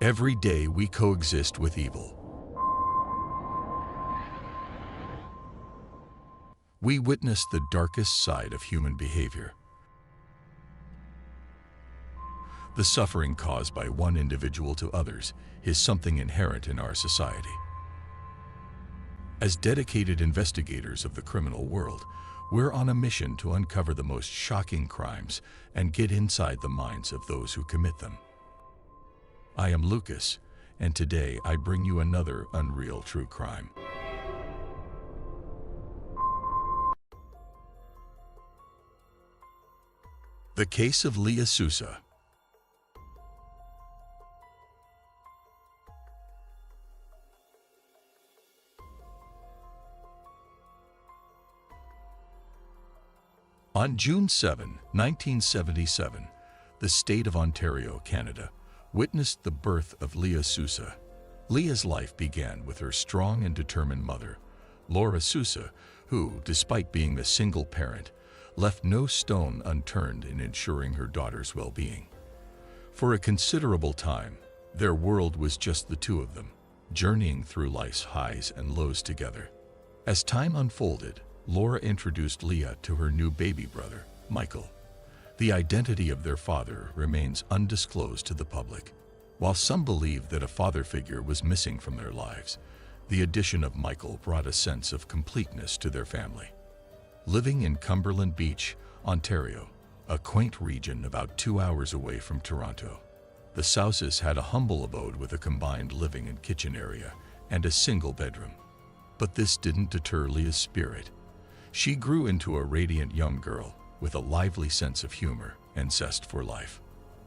Every day we coexist with evil. We witness the darkest side of human behavior. The suffering caused by one individual to others is something inherent in our society. As dedicated investigators of the criminal world, we're on a mission to uncover the most shocking crimes and get inside the minds of those who commit them. I am Lucas, and today I bring you another unreal true crime. The case of Leah Sousa. On June 7, 1977, the state of Ontario, Canada, witnessed the birth of Leah Sousa. Leah's life began with her strong and determined mother, Leah Sousa, who, despite being a single parent, left no stone unturned in ensuring her daughter's well-being. For a considerable time, their world was just the two of them, journeying through life's highs and lows together. As time unfolded, Laura introduced Leah to her new baby brother, Michael. The identity of their father remains undisclosed to the public. While some believe that a father figure was missing from their lives, the addition of Michael brought a sense of completeness to their family. Living in Cumberland Beach, Ontario, a quaint region about 2 hours away from Toronto, the Sousas had a humble abode with a combined living and kitchen area and a single bedroom. But this didn't deter Leah's spirit. She grew into a radiant young girl with a lively sense of humor and zest for life.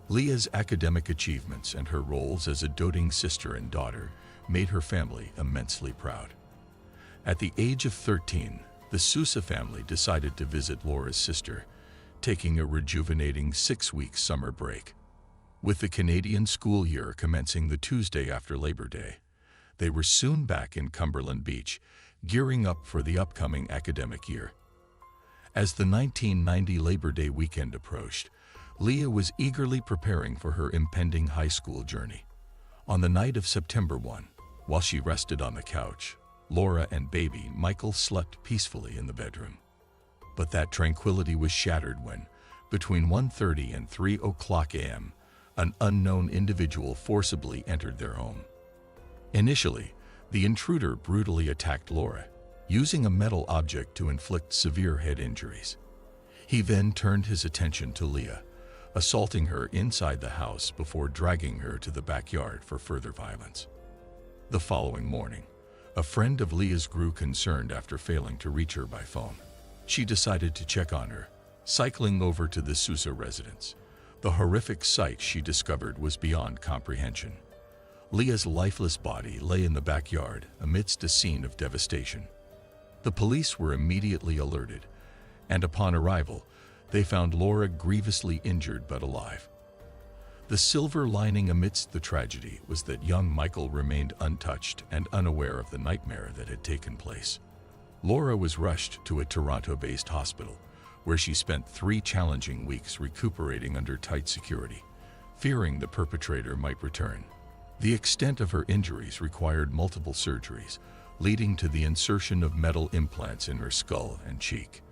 Leah's academic achievements and her roles as a doting sister and daughter made her family immensely proud. At the age of 13, the Sousa family decided to visit Laura's sister, taking a rejuvenating 6-week summer break. With the Canadian school year commencing the Tuesday after Labor Day, they were soon back in Cumberland Beach, gearing up for the upcoming academic year. As the 1990 Labor Day weekend approached, Leah was eagerly preparing for her impending high school journey. On the night of September 1, while she rested on the couch, Laura and baby Michael slept peacefully in the bedroom. But that tranquility was shattered when, between 1:30 and 3:00 a.m., an unknown individual forcibly entered their home. Initially, the intruder brutally attacked Laura, using a metal object to inflict severe head injuries. He then turned his attention to Leah, assaulting her inside the house before dragging her to the backyard for further violence. The following morning, a friend of Leah's grew concerned after failing to reach her by phone. She decided to check on her, cycling over to the Sousa residence. The horrific sight she discovered was beyond comprehension. Leah's lifeless body lay in the backyard amidst a scene of devastation. The police were immediately alerted, and upon arrival, they found Laura grievously injured but alive. The silver lining amidst the tragedy was that young Michael remained untouched and unaware of the nightmare that had taken place. Laura was rushed to a Toronto-based hospital, where she spent 3 challenging weeks recuperating under tight security, fearing the perpetrator might return. The extent of her injuries required multiple surgeries, leading to the insertion of metal implants in her skull and cheek.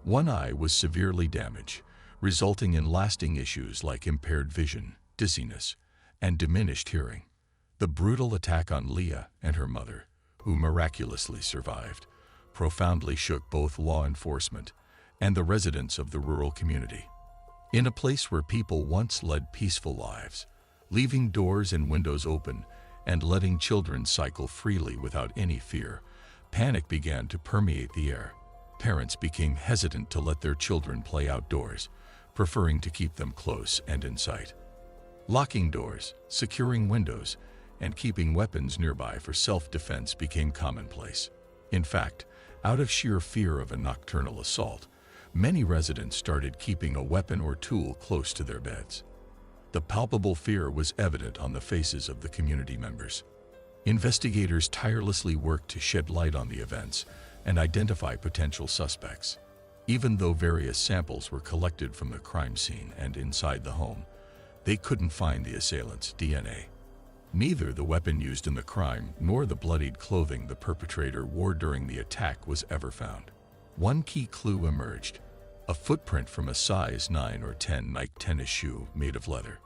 One eye was severely damaged, resulting in lasting issues like impaired vision, dizziness, and diminished hearing. The brutal attack on Leah and her mother, who miraculously survived, profoundly shook both law enforcement and the residents of the rural community. In a place where people once led peaceful lives, leaving doors and windows open and letting children cycle freely without any fear, panic began to permeate the air. Parents became hesitant to let their children play outdoors, preferring to keep them close and in sight. Locking doors, securing windows, and keeping weapons nearby for self-defense became commonplace. In fact, out of sheer fear of a nocturnal assault, many residents started keeping a weapon or tool close to their beds. The palpable fear was evident on the faces of the community members. Investigators tirelessly worked to shed light on the events and identify potential suspects. Even though various samples were collected from the crime scene and inside the home, they couldn't find the assailant's DNA. Neither the weapon used in the crime nor the bloodied clothing the perpetrator wore during the attack was ever found. One key clue emerged: a footprint from a size 9 or 10 Nike tennis shoe made of leather.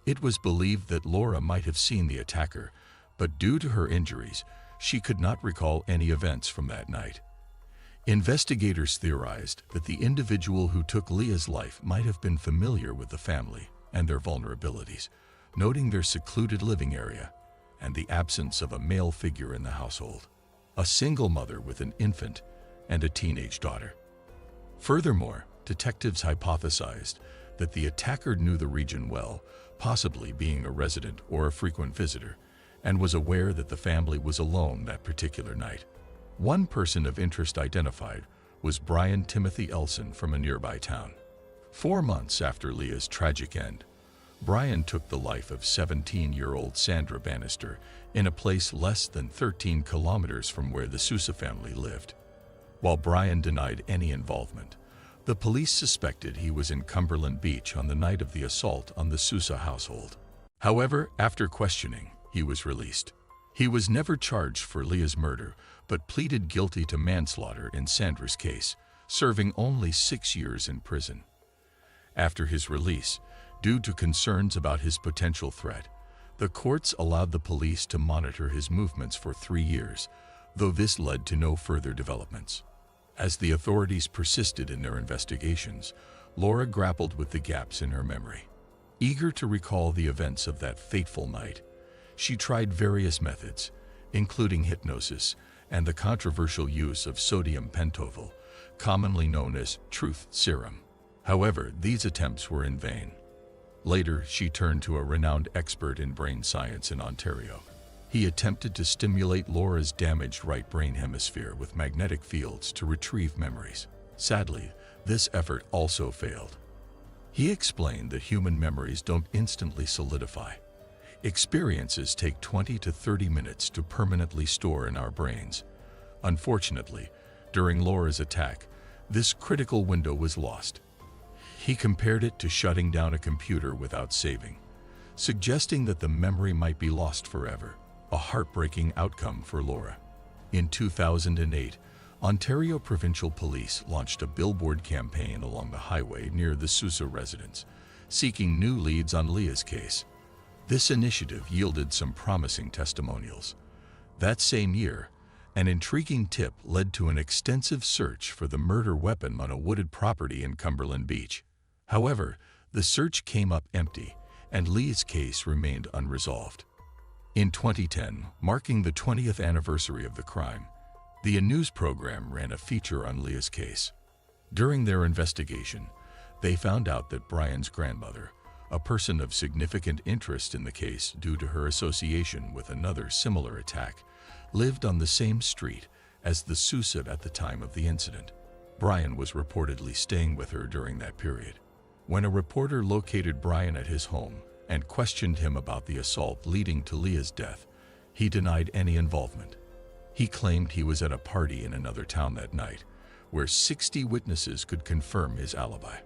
It was believed that Laura might have seen the attacker, but due to her injuries, she could not recall any events from that night. Investigators theorized that the individual who took Leah's life might have been familiar with the family and their vulnerabilities, noting their secluded living area and the absence of a male figure in the household, a single mother with an infant and a teenage daughter. Furthermore, detectives hypothesized that the attacker knew the region well, possibly being a resident or a frequent visitor, and was aware that the family was alone that particular night. One person of interest identified was Brian Timothy Elson from a nearby town. 4 months after Leah's tragic end, Brian took the life of 17-year-old Sandra Bannister in a place less than 13 kilometers from where the Sousa family lived. While Brian denied any involvement, the police suspected he was in Cumberland Beach on the night of the assault on the Sousa household. However, after questioning, he was released. He was never charged for Leah's murder, but pleaded guilty to manslaughter in Sandra's case, serving only 6 years in prison. After his release, due to concerns about his potential threat, the courts allowed the police to monitor his movements for 3 years, though this led to no further developments. As the authorities persisted in their investigations, Laura grappled with the gaps in her memory. Eager to recall the events of that fateful night, she tried various methods, including hypnosis and the controversial use of sodium pentothal, commonly known as truth serum. However, these attempts were in vain. Later, she turned to a renowned expert in brain science in Ontario. He attempted to stimulate Laura's damaged right brain hemisphere with magnetic fields to retrieve memories. Sadly, this effort also failed. He explained that human memories don't instantly solidify. Experiences take 20 to 30 minutes to permanently store in our brains. Unfortunately, during Laura's attack, this critical window was lost. He compared it to shutting down a computer without saving, suggesting that the memory might be lost forever, a heartbreaking outcome for Laura. In 2008, Ontario Provincial Police launched a billboard campaign along the highway near the Sousa residence, seeking new leads on Leah's case. This initiative yielded some promising testimonials. That same year, an intriguing tip led to an extensive search for the murder weapon on a wooded property in Cumberland Beach. However, the search came up empty, and Leah's case remained unresolved. In 2010, marking the 20th anniversary of the crime, the News program ran a feature on Leah's case. During their investigation, they found out that Brian's grandmother, a person of significant interest in the case due to her association with another similar attack, lived on the same street as the Sousa at the time of the incident. Brian was reportedly staying with her during that period. When a reporter located Brian at his home and questioned him about the assault leading to Leah's death, he denied any involvement. He claimed he was at a party in another town that night, where 60 witnesses could confirm his alibi.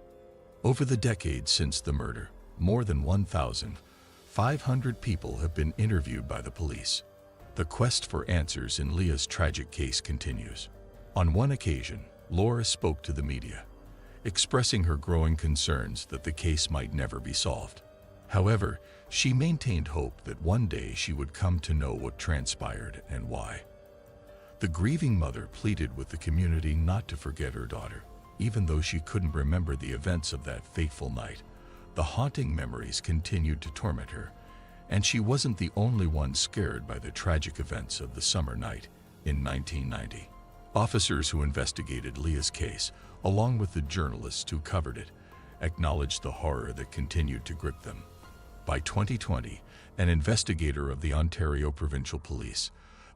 Over the decades since the murder, more than 1,500 people have been interviewed by the police. The quest for answers in Leah's tragic case continues. On one occasion, Laura spoke to the media, expressing her growing concerns that the case might never be solved. However, she maintained hope that one day she would come to know what transpired and why. The grieving mother pleaded with the community not to forget her daughter, even though she couldn't remember the events of that fateful night. The haunting memories continued to torment her, and she wasn't the only one scared by the tragic events of the summer night in 1990. Officers who investigated Leah's case, along with the journalists who covered it, acknowledged the horror that continued to grip them. By 2020, an investigator of the Ontario Provincial Police,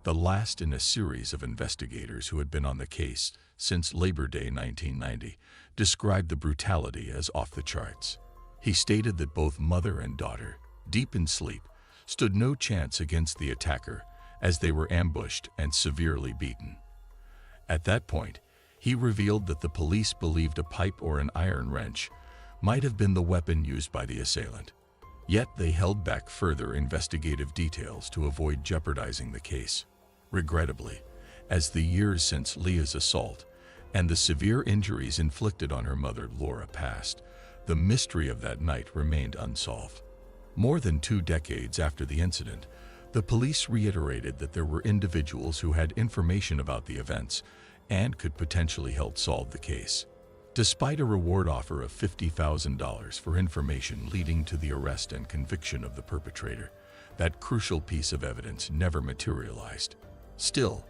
the last in a series of investigators who had been on the case since Labor Day 1990, described the brutality as off the charts. He stated that both mother and daughter, deep in sleep, stood no chance against the attacker as they were ambushed and severely beaten. At that point, he revealed that the police believed a pipe or an iron wrench might have been the weapon used by the assailant. Yet they held back further investigative details to avoid jeopardizing the case. Regrettably, as the years since Leah's assault and the severe injuries inflicted on her mother Laura passed, the mystery of that night remained unsolved. More than 2 decades after the incident, the police reiterated that there were individuals who had information about the events and could potentially help solve the case. Despite a reward offer of $50,000 for information leading to the arrest and conviction of the perpetrator, that crucial piece of evidence never materialized. Still,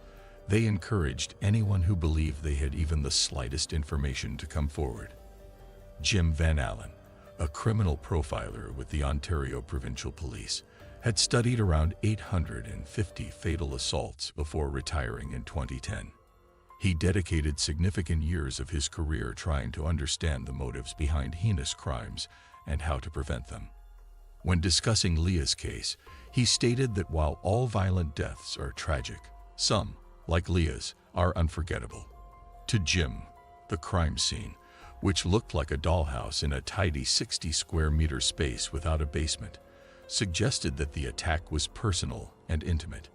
they encouraged anyone who believed they had even the slightest information to come forward. Jim Van Allen, a criminal profiler with the Ontario Provincial Police, had studied around 850 fatal assaults before retiring in 2010. He dedicated significant years of his career trying to understand the motives behind heinous crimes and how to prevent them. When discussing Leah's case, he stated that while all violent deaths are tragic, some, like Leah's, are unforgettable. To Jim, the crime scene, which looked like a dollhouse in a tidy 60-square-meter space without a basement, suggested that the attack was personal and intimate.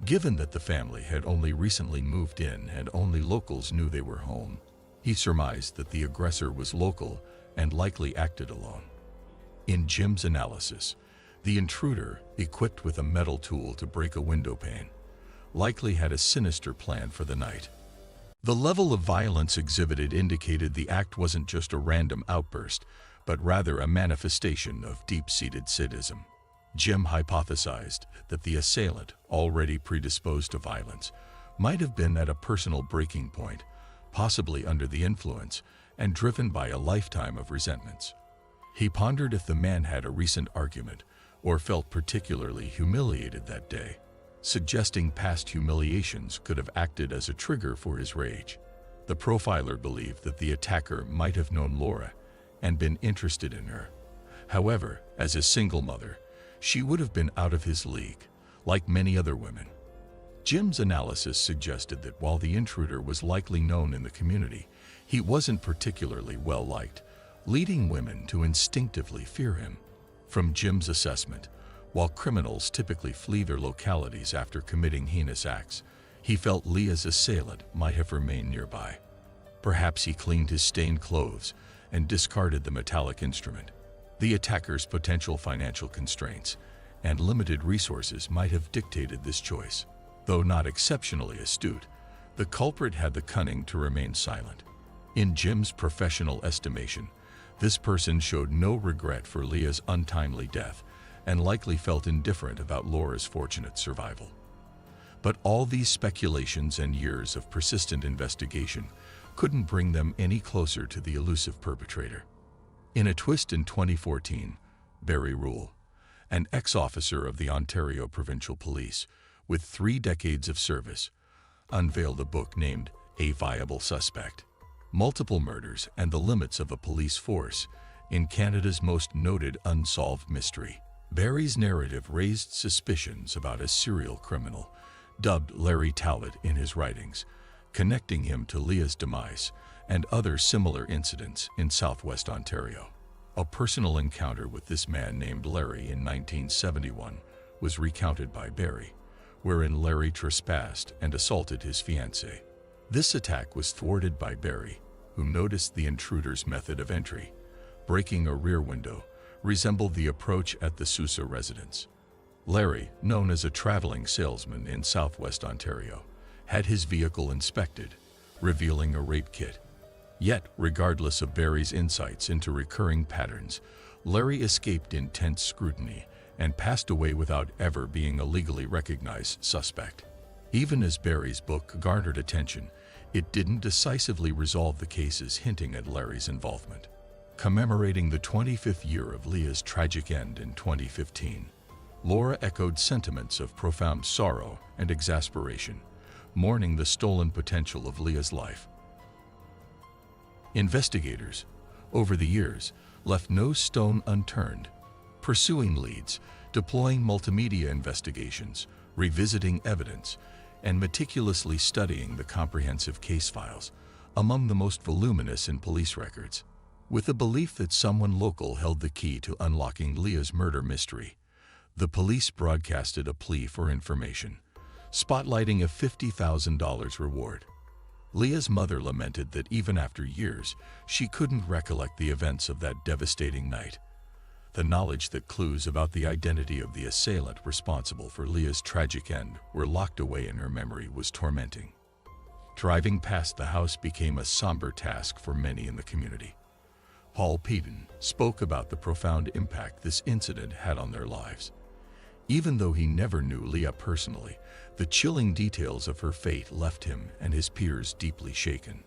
Given that the family had only recently moved in and only locals knew they were home, he surmised that the aggressor was local and likely acted alone. In Jim's analysis, the intruder, equipped with a metal tool to break a window pane, likely had a sinister plan for the night. The level of violence exhibited indicated the act wasn't just a random outburst, but rather a manifestation of deep-seated sadism. Jim hypothesized that the assailant, already predisposed to violence, might have been at a personal breaking point, possibly under the influence and driven by a lifetime of resentments. He pondered if the man had a recent argument or felt particularly humiliated that day, suggesting past humiliations could have acted as a trigger for his rage. The profiler believed that the attacker might have known Laura and been interested in her. However, as a single mother, she would have been out of his league, like many other women. Jim's analysis suggested that while the intruder was likely known in the community, he wasn't particularly well liked, leading women to instinctively fear him. From Jim's assessment, while criminals typically flee their localities after committing heinous acts, he felt Leah's assailant might have remained nearby. Perhaps he cleaned his stained clothes and discarded the metallic instrument. The attacker's potential financial constraints and limited resources might have dictated this choice. Though not exceptionally astute, the culprit had the cunning to remain silent. In Jim's professional estimation, this person showed no regret for Leah's untimely death and likely felt indifferent about Laura's fortunate survival. But all these speculations and years of persistent investigation couldn't bring them any closer to the elusive perpetrator. In a twist in 2014, Barry Rule, an ex-officer of the Ontario Provincial Police with 3 decades of service, unveiled a book named A Viable Suspect: Multiple Murders and the Limits of a Police Force in Canada's Most Noted Unsolved Mystery. Barry's narrative raised suspicions about a serial criminal, dubbed Larry Talbot in his writings, connecting him to Leah's demise and other similar incidents in southwest Ontario. A personal encounter with this man named Larry in 1971 was recounted by Barry, wherein Larry trespassed and assaulted his fiancée. This attack was thwarted by Barry, who noticed the intruder's method of entry, breaking a rear window, resembled the approach at the Sousa residence. Larry, known as a traveling salesman in southwest Ontario, had his vehicle inspected, revealing a rape kit. Yet, regardless of Barry's insights into recurring patterns, Larry escaped intense scrutiny and passed away without ever being a legally recognized suspect. Even as Barry's book garnered attention, it didn't decisively resolve the cases hinting at Larry's involvement. Commemorating the 25th year of Leah's tragic end in 2015, Laura echoed sentiments of profound sorrow and exasperation, mourning the stolen potential of Leah's life. Investigators, over the years, left no stone unturned, pursuing leads, deploying multimedia investigations, revisiting evidence, and meticulously studying the comprehensive case files, among the most voluminous in police records. With the belief that someone local held the key to unlocking Leah's murder mystery, the police broadcasted a plea for information, spotlighting a $50,000 reward. Leah's mother lamented that even after years, she couldn't recollect the events of that devastating night. The knowledge that clues about the identity of the assailant responsible for Leah's tragic end were locked away in her memory was tormenting. Driving past the house became a somber task for many in the community. Paul Peden spoke about the profound impact this incident had on their lives. Even though he never knew Leah personally, the chilling details of her fate left him and his peers deeply shaken.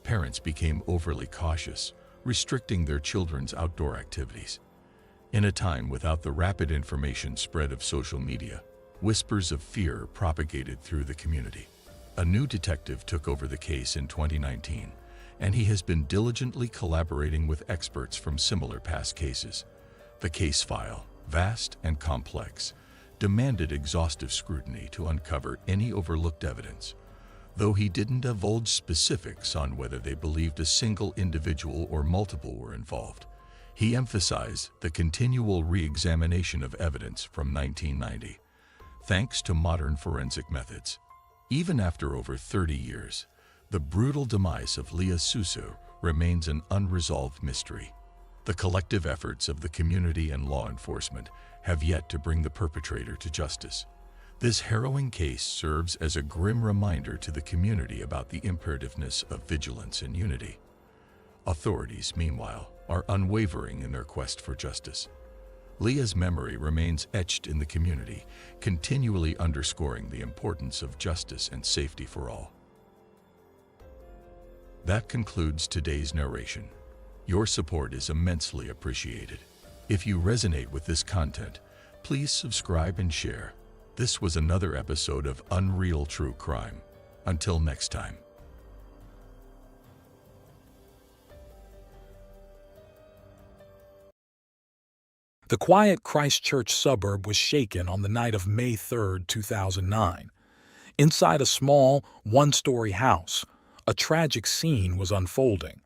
Parents became overly cautious, restricting their children's outdoor activities. In a time without the rapid information spread of social media, whispers of fear propagated through the community. A new detective took over the case in 2019, and he has been diligently collaborating with experts from similar past cases. The case file, vast and complex, demanded exhaustive scrutiny to uncover any overlooked evidence. Though he didn't divulge specifics on whether they believed a single individual or multiple were involved, he emphasized the continual re-examination of evidence from 1990. Thanks to modern forensic methods, even after over 30 years, the brutal demise of Leah Sousa remains an unresolved mystery. The collective efforts of the community and law enforcement have yet to bring the perpetrator to justice. This harrowing case serves as a grim reminder to the community about the imperativeness of vigilance and unity. Authorities, meanwhile, are unwavering in their quest for justice. Leah's memory remains etched in the community, continually underscoring the importance of justice and safety for all. That concludes today's narration. Your support is immensely appreciated. If you resonate with this content, please subscribe and share. This was another episode of Unreal True Crime. Until next time. The quiet Christchurch suburb was shaken on the night of May 3, 2009. Inside a small, one-story house, a tragic scene was unfolding.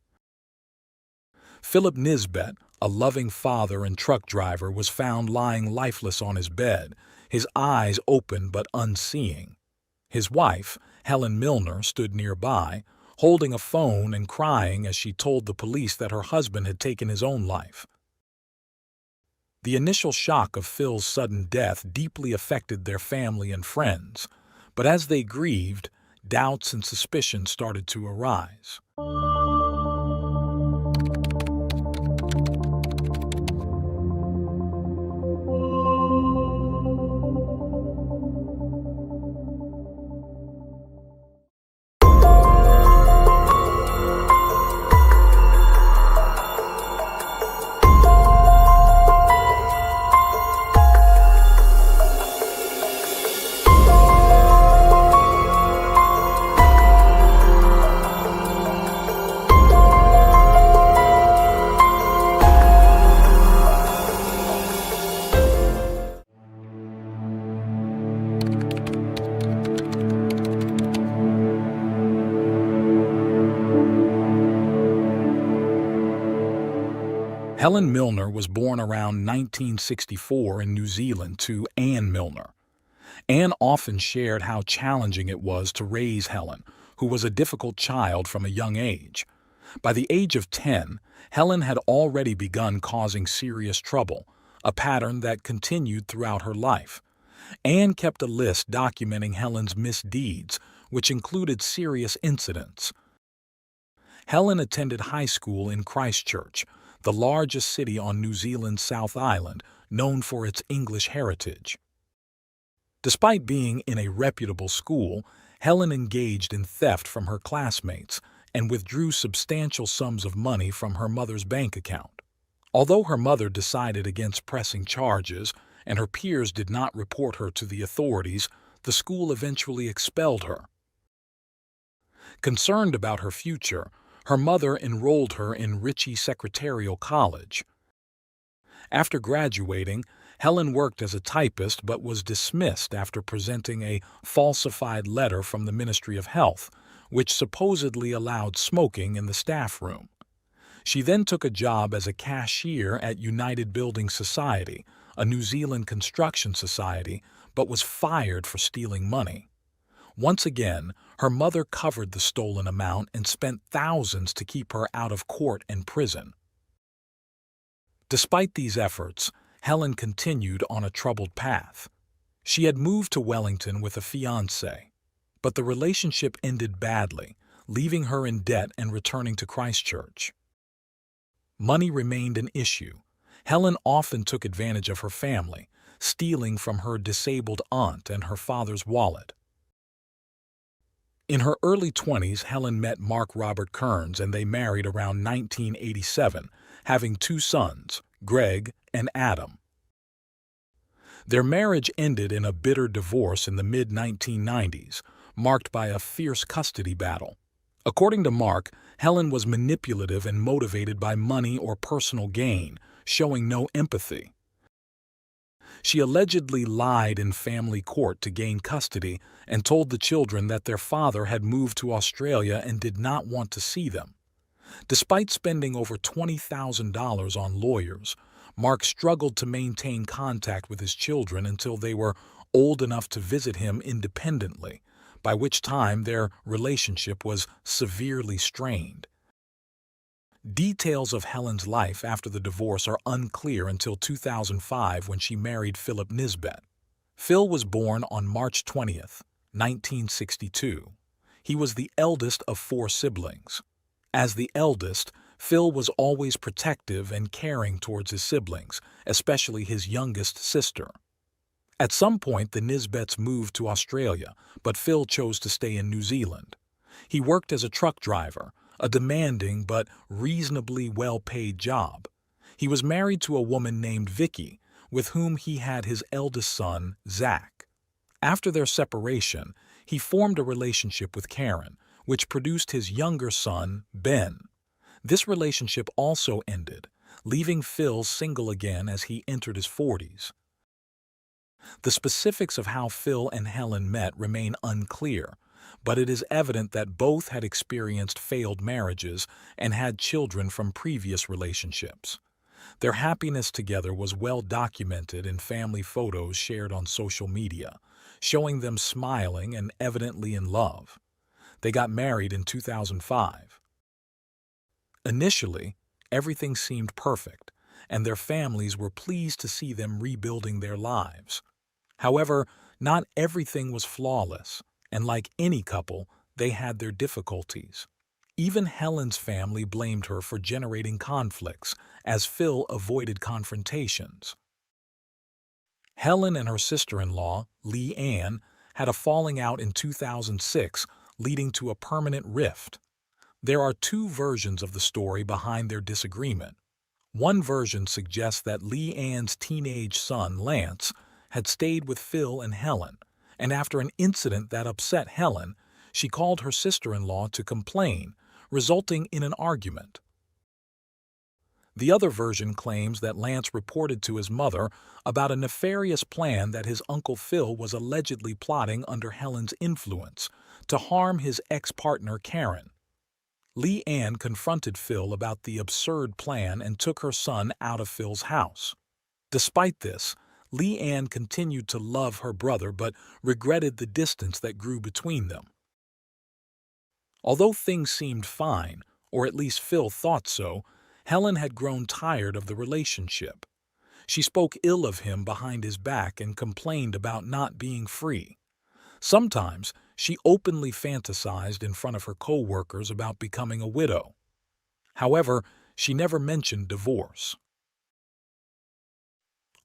Philip Nisbet, a loving father and truck driver, was found lying lifeless on his bed, his eyes open but unseeing. His wife, Helen Milner, stood nearby, holding a phone and crying as she told the police that her husband had taken his own life. The initial shock of Phil's sudden death deeply affected their family and friends, but as they grieved, doubts and suspicions started to arise. Helen Milner was born around 1964 in New Zealand to Anne Milner. Anne often shared how challenging it was to raise Helen, who was a difficult child from a young age. By the age of 10, Helen had already begun causing serious trouble, a pattern that continued throughout her life. Anne kept a list documenting Helen's misdeeds, which included serious incidents. Helen attended high school in Christchurch, the largest city on New Zealand's South Island, known for its English heritage. Despite being in a reputable school, Helen engaged in theft from her classmates and withdrew substantial sums of money from her mother's bank account. Although her mother decided against pressing charges and her peers did not report her to the authorities, the school eventually expelled her. Concerned about her future, her mother enrolled her in Ritchie Secretarial College. After graduating, Helen worked as a typist but was dismissed after presenting a falsified letter from the Ministry of Health, which supposedly allowed smoking in the staff room. She then took a job as a cashier at United Building Society, a New Zealand construction society, but was fired for stealing money. Once again, her mother covered the stolen amount and spent thousands to keep her out of court and prison. Despite these efforts, Helen continued on a troubled path. She had moved to Wellington with a fiancé, but the relationship ended badly, leaving her in debt and returning to Christchurch. Money remained an issue. Helen often took advantage of her family, stealing from her disabled aunt and her father's wallet. In her early 20s, Helen met Mark Robert Kearns and they married around 1987, having 2 sons, Greg and Adam. Their marriage ended in a bitter divorce in the mid-1990s, marked by a fierce custody battle. According to Mark, Helen was manipulative and motivated by money or personal gain, showing no empathy. She allegedly lied in family court to gain custody and told the children that their father had moved to Australia and did not want to see them. Despite spending over $20,000 on lawyers, Mark struggled to maintain contact with his children until they were old enough to visit him independently, by which time their relationship was severely strained. Details of Helen's life after the divorce are unclear until 2005 when she married Philip Nisbet. Phil was born on March 20th, 1962. He was the eldest of 4 siblings. As the eldest, Phil was always protective and caring towards his siblings, especially his youngest sister. At some point, the Nisbets moved to Australia, but Phil chose to stay in New Zealand. He worked as a truck driver, a demanding but reasonably well-paid job. He was married to a woman named Vicky, with whom he had his eldest son, Zach. After their separation, he formed a relationship with Karen, which produced his younger son, Ben. This relationship also ended, leaving Phil single again as he entered his 40s. The specifics of how Phil and Helen met remain unclear, but it is evident that both had experienced failed marriages and had children from previous relationships. Their happiness together was well documented in family photos shared on social media, showing them smiling and evidently in love. They got married in 2005. Initially, everything seemed perfect, and their families were pleased to see them rebuilding their lives. However, not everything was flawless, and like any couple, they had their difficulties. Even Helen's family blamed her for generating conflicts, as Phil avoided confrontations. Helen and her sister-in-law, Leah, had a falling out in 2006, leading to a permanent rift. There are 2 versions of the story behind their disagreement. One version suggests that Leah's teenage son, Lance, had stayed with Phil and Helen, and after an incident that upset Helen, she called her sister-in-law to complain, resulting in an argument. The other version claims that Lance reported to his mother about a nefarious plan that his Uncle Phil was allegedly plotting under Helen's influence to harm his ex-partner Karen. Leah confronted Phil about the absurd plan and took her son out of Phil's house. Despite this, Leah continued to love her brother but regretted the distance that grew between them. Although things seemed fine, or at least Phil thought so, Helen had grown tired of the relationship. She spoke ill of him behind his back and complained about not being free. Sometimes she openly fantasized in front of her co-workers about becoming a widow. However, she never mentioned divorce.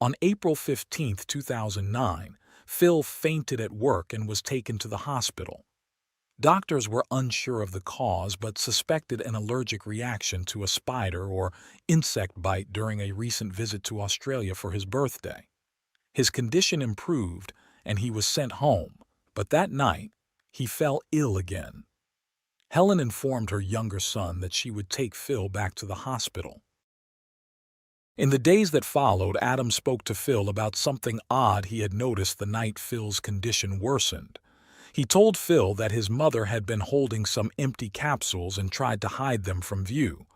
On April 15, 2009, Phil fainted at work and was taken to the hospital. Doctors were unsure of the cause but suspected an allergic reaction to a spider or insect bite during a recent visit to Australia for his birthday. His condition improved and he was sent home, but that night, he fell ill again. Helen informed her younger son that she would take Phil back to the hospital. In the days that followed, Adam spoke to Phil about something odd he had noticed the night Phil's condition worsened. He told Phil that his mother had been holding some empty capsules and tried to hide them from view.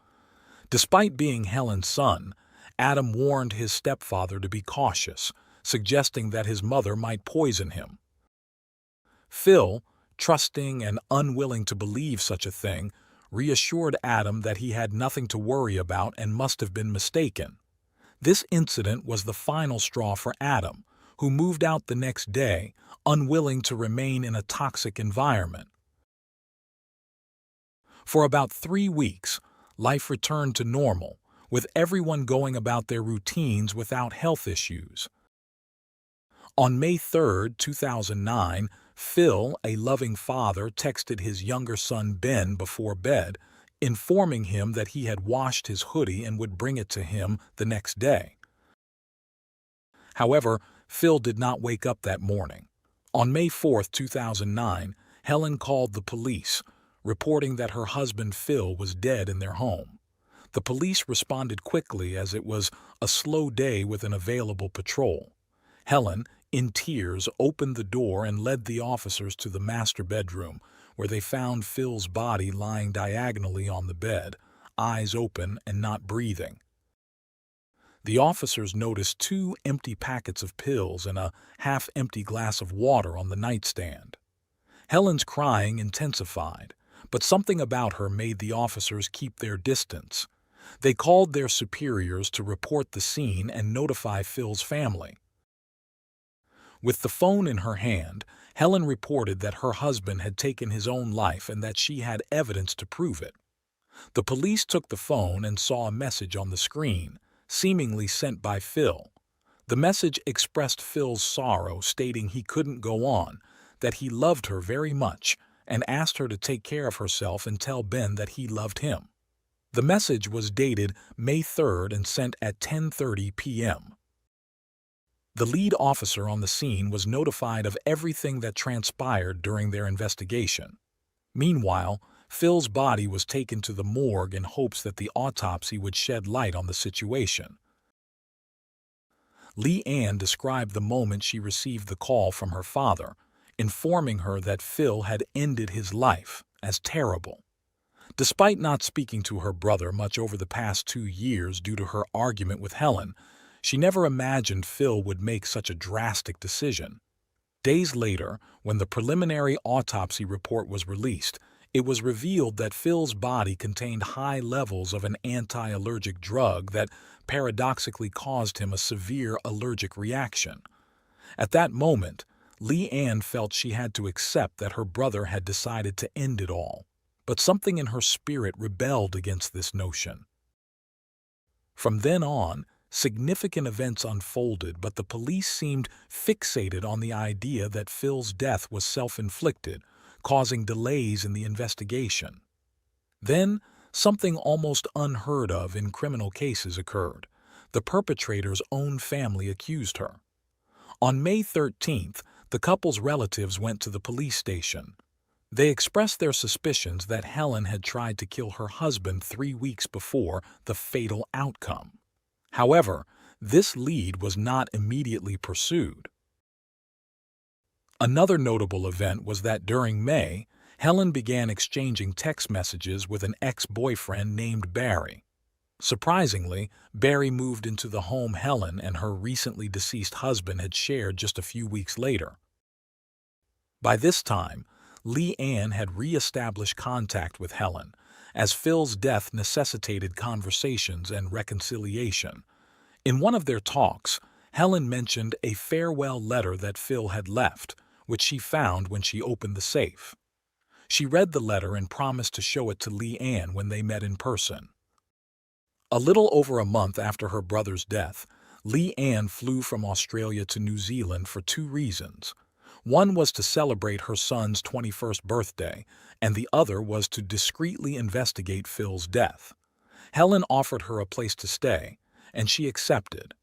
Despite being Helen's son, Adam warned his stepfather to be cautious, suggesting that his mother might poison him. Phil, trusting and unwilling to believe such a thing, reassured Adam that he had nothing to worry about and must have been mistaken. This incident was the final straw for Adam, who moved out the next day, unwilling to remain in a toxic environment. For about 3 weeks, life returned to normal, with everyone going about their routines without health issues. On May 3, 2009, Phil, a loving father, texted his younger son Ben before bed, informing him that he had washed his hoodie and would bring it to him the next day. However, Phil did not wake up that morning. On May 4, 2009, Helen called the police, reporting that her husband Phil was dead in their home. The police responded quickly as it was a slow day with an available patrol. Helen, in tears, opened the door and led the officers to the master bedroom, where they found Phil's body lying diagonally on the bed, eyes open and not breathing. The officers noticed 2 empty packets of pills and a half-empty glass of water on the nightstand. Helen's crying intensified, but something about her made the officers keep their distance. They called their superiors to report the scene and notify Phil's family. With the phone in her hand, Helen reported that her husband had taken his own life and that she had evidence to prove it. The police took the phone and saw a message on the screen, seemingly sent by Phil. The message expressed Phil's sorrow, stating he couldn't go on, that he loved her very much, and asked her to take care of herself and tell Ben that he loved him. The message was dated May 3rd and sent at 10:30 p.m. The lead officer on the scene was notified of everything that transpired during their investigation. Meanwhile, Phil's body was taken to the morgue in hopes that the autopsy would shed light on the situation. Leanne described the moment she received the call from her father, informing her that Phil had ended his life, as terrible. Despite not speaking to her brother much over the past 2 years due to her argument with Helen, she never imagined Phil would make such a drastic decision. Days later, when the preliminary autopsy report was released, it was revealed that Phil's body contained high levels of an anti-allergic drug that paradoxically caused him a severe allergic reaction. At that moment, Leanne felt she had to accept that her brother had decided to end it all, but something in her spirit rebelled against this notion. From then on, significant events unfolded, but the police seemed fixated on the idea that Phil's death was self-inflicted, causing delays in the investigation. Then, something almost unheard of in criminal cases occurred. The perpetrator's own family accused her. On May 13th, the couple's relatives went to the police station. They expressed their suspicions that Helen had tried to kill her husband 3 weeks before the fatal outcome. However, this lead was not immediately pursued. Another notable event was that during May, Helen began exchanging text messages with an ex-boyfriend named Barry. Surprisingly, Barry moved into the home Helen and her recently deceased husband had shared just a few weeks later. By this time, Leanne had re-established contact with Helen, as Phil's death necessitated conversations and reconciliation. In one of their talks, Helen mentioned a farewell letter that Phil had left, which she found when she opened the safe. She read the letter and promised to show it to Leanne when they met in person. A little over a month after her brother's death, Leanne flew from Australia to New Zealand for 2 reasons. One was to celebrate her son's 21st birthday, and the other was to discreetly investigate Phil's death. Helen offered her a place to stay, and she accepted.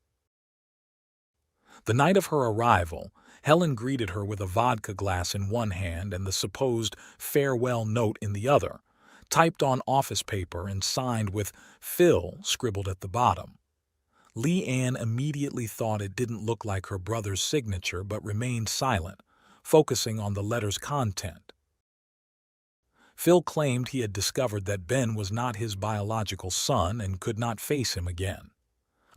The night of her arrival, Helen greeted her with a vodka glass in one hand and the supposed farewell note in the other, typed on office paper and signed with Phil scribbled at the bottom. Leanne immediately thought it didn't look like her brother's signature but remained silent, focusing on the letter's content. Phil claimed he had discovered that Ben was not his biological son and could not face him again.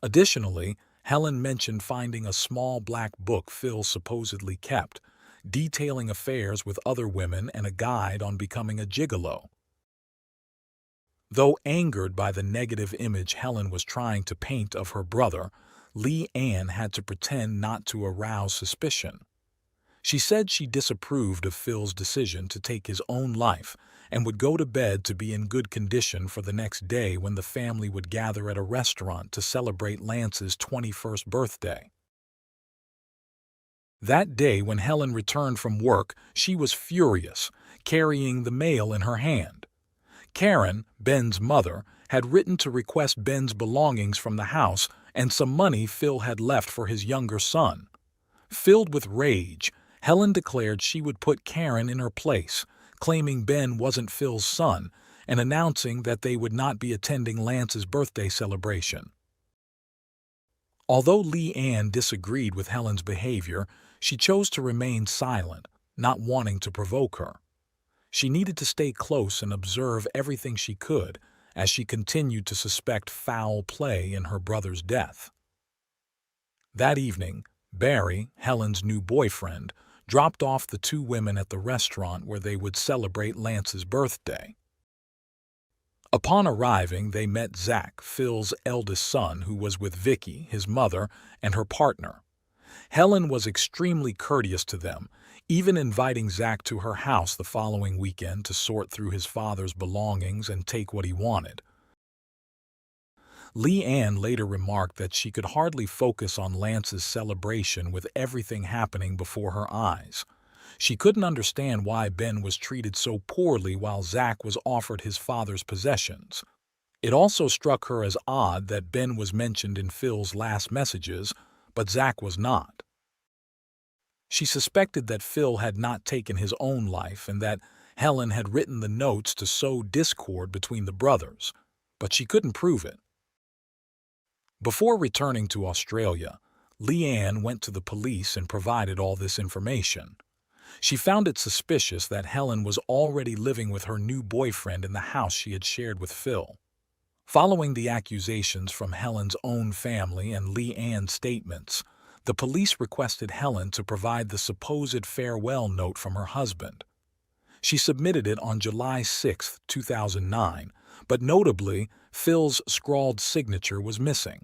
Additionally, Helen mentioned finding a small black book Phil supposedly kept, detailing affairs with other women and a guide on becoming a gigolo. Though angered by the negative image Helen was trying to paint of her brother, Leah had to pretend not to arouse suspicion. She said she disapproved of Phil's decision to take his own life and would go to bed to be in good condition for the next day when the family would gather at a restaurant to celebrate Lance's 21st birthday. That day, when Helen returned from work, she was furious, carrying the mail in her hand. Karen, Ben's mother, had written to request Ben's belongings from the house and some money Phil had left for his younger son. Filled with rage, Helen declared she would put Karen in her place, claiming Ben wasn't Phil's son and announcing that they would not be attending Lance's birthday celebration. Although Leah disagreed with Helen's behavior, she chose to remain silent, not wanting to provoke her. She needed to stay close and observe everything she could as she continued to suspect foul play in her brother's death. That evening, Barry, Helen's new boyfriend, dropped off the two women at the restaurant where they would celebrate Lance's birthday. Upon arriving, they met Zach, Phil's eldest son, who was with Vicky, his mother, and her partner. Helen was extremely courteous to them, even inviting Zach to her house the following weekend to sort through his father's belongings and take what he wanted. Leah later remarked that she could hardly focus on Lance's celebration with everything happening before her eyes. She couldn't understand why Ben was treated so poorly while Zach was offered his father's possessions. It also struck her as odd that Ben was mentioned in Phil's last messages, but Zach was not. She suspected that Phil had not taken his own life and that Helen had written the notes to sow discord between the brothers, but she couldn't prove it. Before returning to Australia, Leah went to the police and provided all this information. She found it suspicious that Helen was already living with her new boyfriend in the house she had shared with Phil. Following the accusations from Helen's own family and Leah's statements, the police requested Helen to provide the supposed farewell note from her husband. She submitted it on July 6, 2009, but notably, Phil's scrawled signature was missing.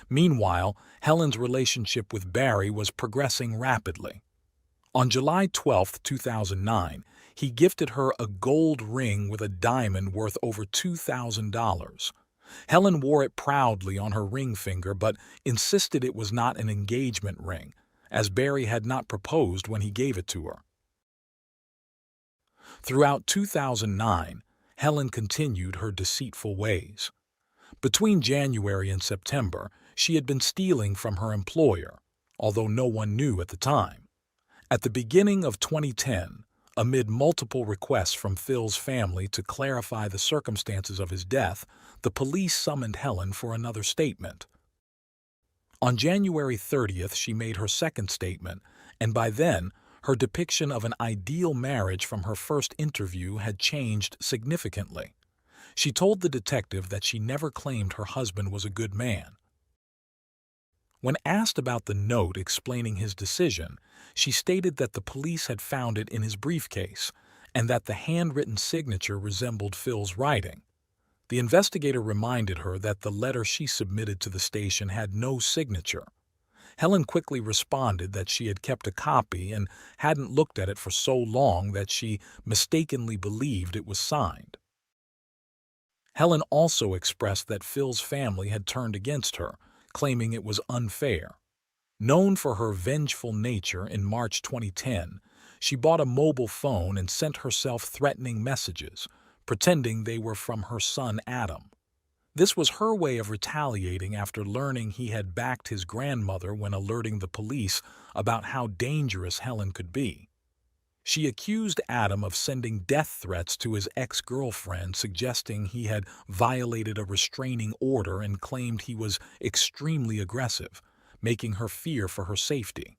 Meanwhile, Helen's relationship with Barry was progressing rapidly. On July 12, 2009, he gifted her a gold ring with a diamond worth over $2,000. Helen wore it proudly on her ring finger but insisted it was not an engagement ring, as Barry had not proposed when he gave it to her. Throughout 2009, Helen continued her deceitful ways. Between January and September, she had been stealing from her employer, although no one knew at the time. At the beginning of 2010, amid multiple requests from Phil's family to clarify the circumstances of his death, the police summoned Helen for another statement. On January 30th, she made her second statement, and by then, her depiction of an ideal marriage from her first interview had changed significantly. She told the detective that she never claimed her husband was a good man. When asked about the note explaining his decision, she stated that the police had found it in his briefcase and that the handwritten signature resembled Phil's writing. The investigator reminded her that the letter she submitted to the station had no signature. Helen quickly responded that she had kept a copy and hadn't looked at it for so long that she mistakenly believed it was signed. Helen also expressed that Phil's family had turned against her, claiming it was unfair. Known for her vengeful nature, in March 2010, she bought a mobile phone and sent herself threatening messages, pretending they were from her son Adam. This was her way of retaliating after learning he had backed his grandmother when alerting the police about how dangerous Helen could be. She accused Adam of sending death threats to his ex-girlfriend, suggesting he had violated a restraining order and claimed he was extremely aggressive, making her fear for her safety.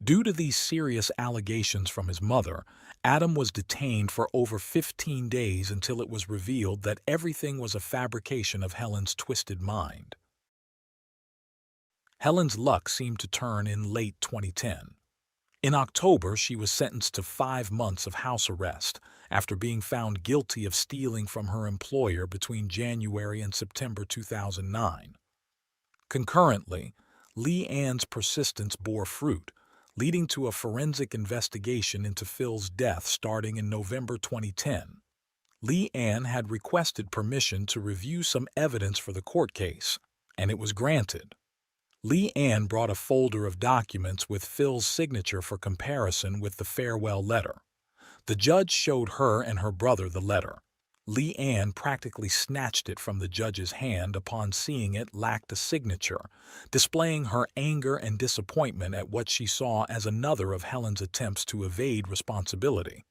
Due to these serious allegations from his mother, Adam was detained for over 15 days until it was revealed that everything was a fabrication of Helen's twisted mind. Helen's luck seemed to turn in late 2010. In October, she was sentenced to 5 months of house arrest after being found guilty of stealing from her employer between January and September 2009. Concurrently, Leigh Ann's persistence bore fruit, leading to a forensic investigation into Phil's death starting in November 2010. Leigh Ann had requested permission to review some evidence for the court case, and it was granted. Leigh Ann brought a folder of documents with Phil's signature for comparison with the farewell letter. The judge showed her and her brother the letter. Leigh Ann practically snatched it from the judge's hand upon seeing it lacked a signature, displaying her anger and disappointment at what she saw as another of Helen's attempts to evade responsibility.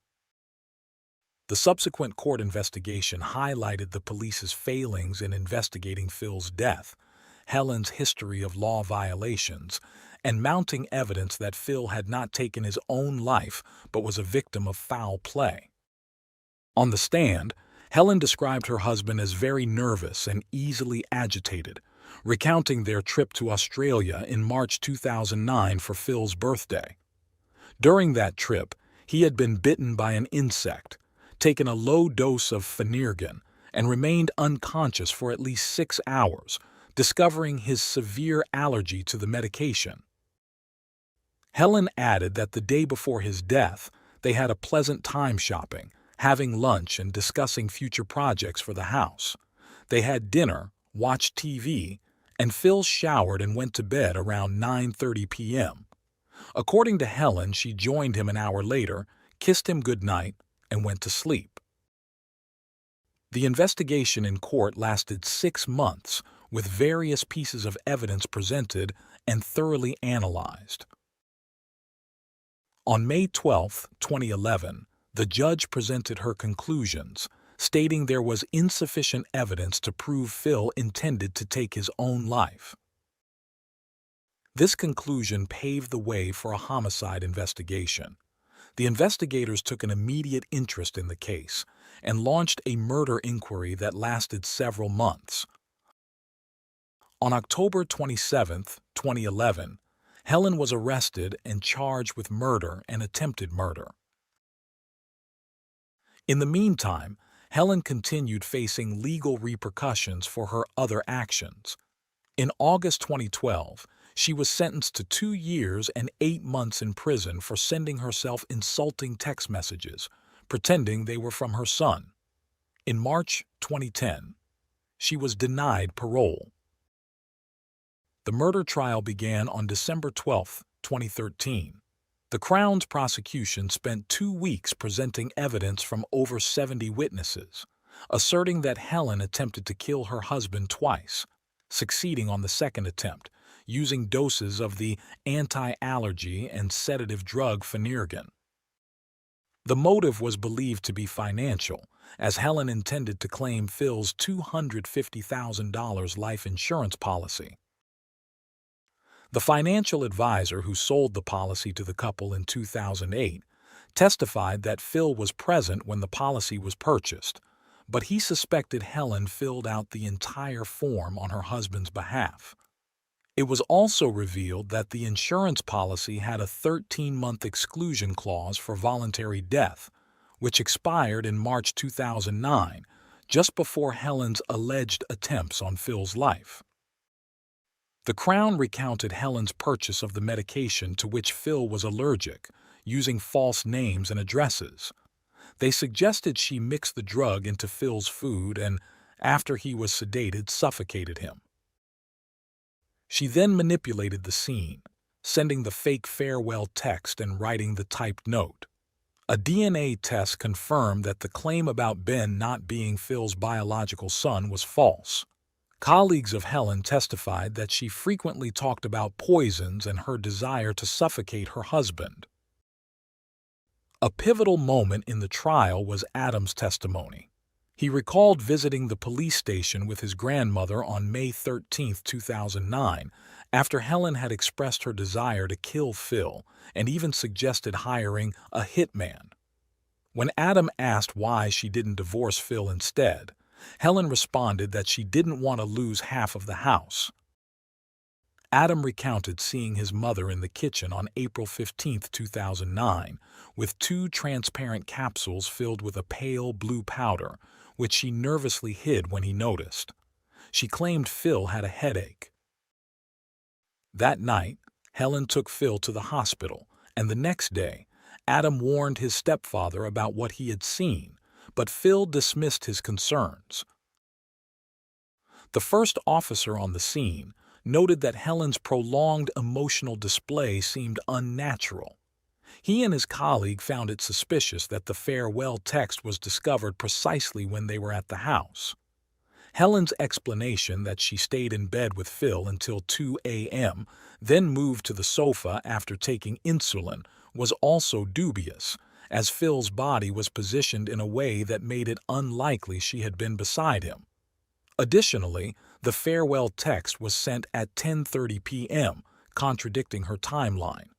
The subsequent court investigation highlighted the police's failings in investigating Phil's death, Helen's history of law violations, and mounting evidence that Phil had not taken his own life but was a victim of foul play. On the stand, Helen described her husband as very nervous and easily agitated, recounting their trip to Australia in March 2009 for Phil's birthday. During that trip, he had been bitten by an insect, taken a low dose of Phenergan, and remained unconscious for at least 6 hours, discovering his severe allergy to the medication. Helen added that the day before his death, they had a pleasant time shopping, having lunch and discussing future projects for the house. They had dinner, watched TV, and Phil showered and went to bed around 9:30 p.m. According to Helen, she joined him an hour later, kissed him goodnight, and went to sleep. The investigation in court lasted 6 months, with various pieces of evidence presented and thoroughly analyzed. On May 12, 2011, the judge presented her conclusions, stating there was insufficient evidence to prove Phil intended to take his own life. This conclusion paved the way for a homicide investigation. The investigators took an immediate interest in the case and launched a murder inquiry that lasted several months. On October 27, 2011, Helen was arrested and charged with murder and attempted murder. In the meantime, Helen continued facing legal repercussions for her other actions. In August 2012, she was sentenced to 2 years and 8 months in prison for sending herself insulting text messages, pretending they were from her son. In March 2010, she was denied parole. The murder trial began on December 12, 2013. The Crown's prosecution spent 2 weeks presenting evidence from over 70 witnesses, asserting that Helen attempted to kill her husband twice, succeeding on the second attempt, using doses of the anti-allergy and sedative drug Phenergan. The motive was believed to be financial, as Helen intended to claim Phil's $250,000 life insurance policy. The financial advisor who sold the policy to the couple in 2008 testified that Phil was present when the policy was purchased, but he suspected Helen filled out the entire form on her husband's behalf. It was also revealed that the insurance policy had a 13-month exclusion clause for voluntary death, which expired in March 2009, just before Helen's alleged attempts on Phil's life. The Crown recounted Helen's purchase of the medication to which Phil was allergic, using false names and addresses. They suggested she mixed the drug into Phil's food and, after he was sedated, suffocated him. She then manipulated the scene, sending the fake farewell text and writing the typed note. A DNA test confirmed that the claim about Ben not being Phil's biological son was false. Colleagues of Helen testified that she frequently talked about poisons and her desire to suffocate her husband. A pivotal moment in the trial was Adam's testimony. He recalled visiting the police station with his grandmother on May 13, 2009, after Helen had expressed her desire to kill Phil and even suggested hiring a hitman. When Adam asked why she didn't divorce Phil instead, Helen responded that she didn't want to lose half of the house. Adam recounted seeing his mother in the kitchen on April 15, 2009, with 2 transparent capsules filled with a pale blue powder, which she nervously hid when he noticed. She claimed Phil had a headache. That night, Helen took Phil to the hospital, and the next day, Adam warned his stepfather about what he had seen, but Phil dismissed his concerns. The first officer on the scene noted that Helen's prolonged emotional display seemed unnatural. He and his colleague found it suspicious that the farewell text was discovered precisely when they were at the house. Helen's explanation that she stayed in bed with Phil until 2 a.m., then moved to the sofa after taking insulin, was also dubious, as Phil's body was positioned in a way that made it unlikely she had been beside him. Additionally, the farewell text was sent at 10:30 p.m., contradicting her timeline.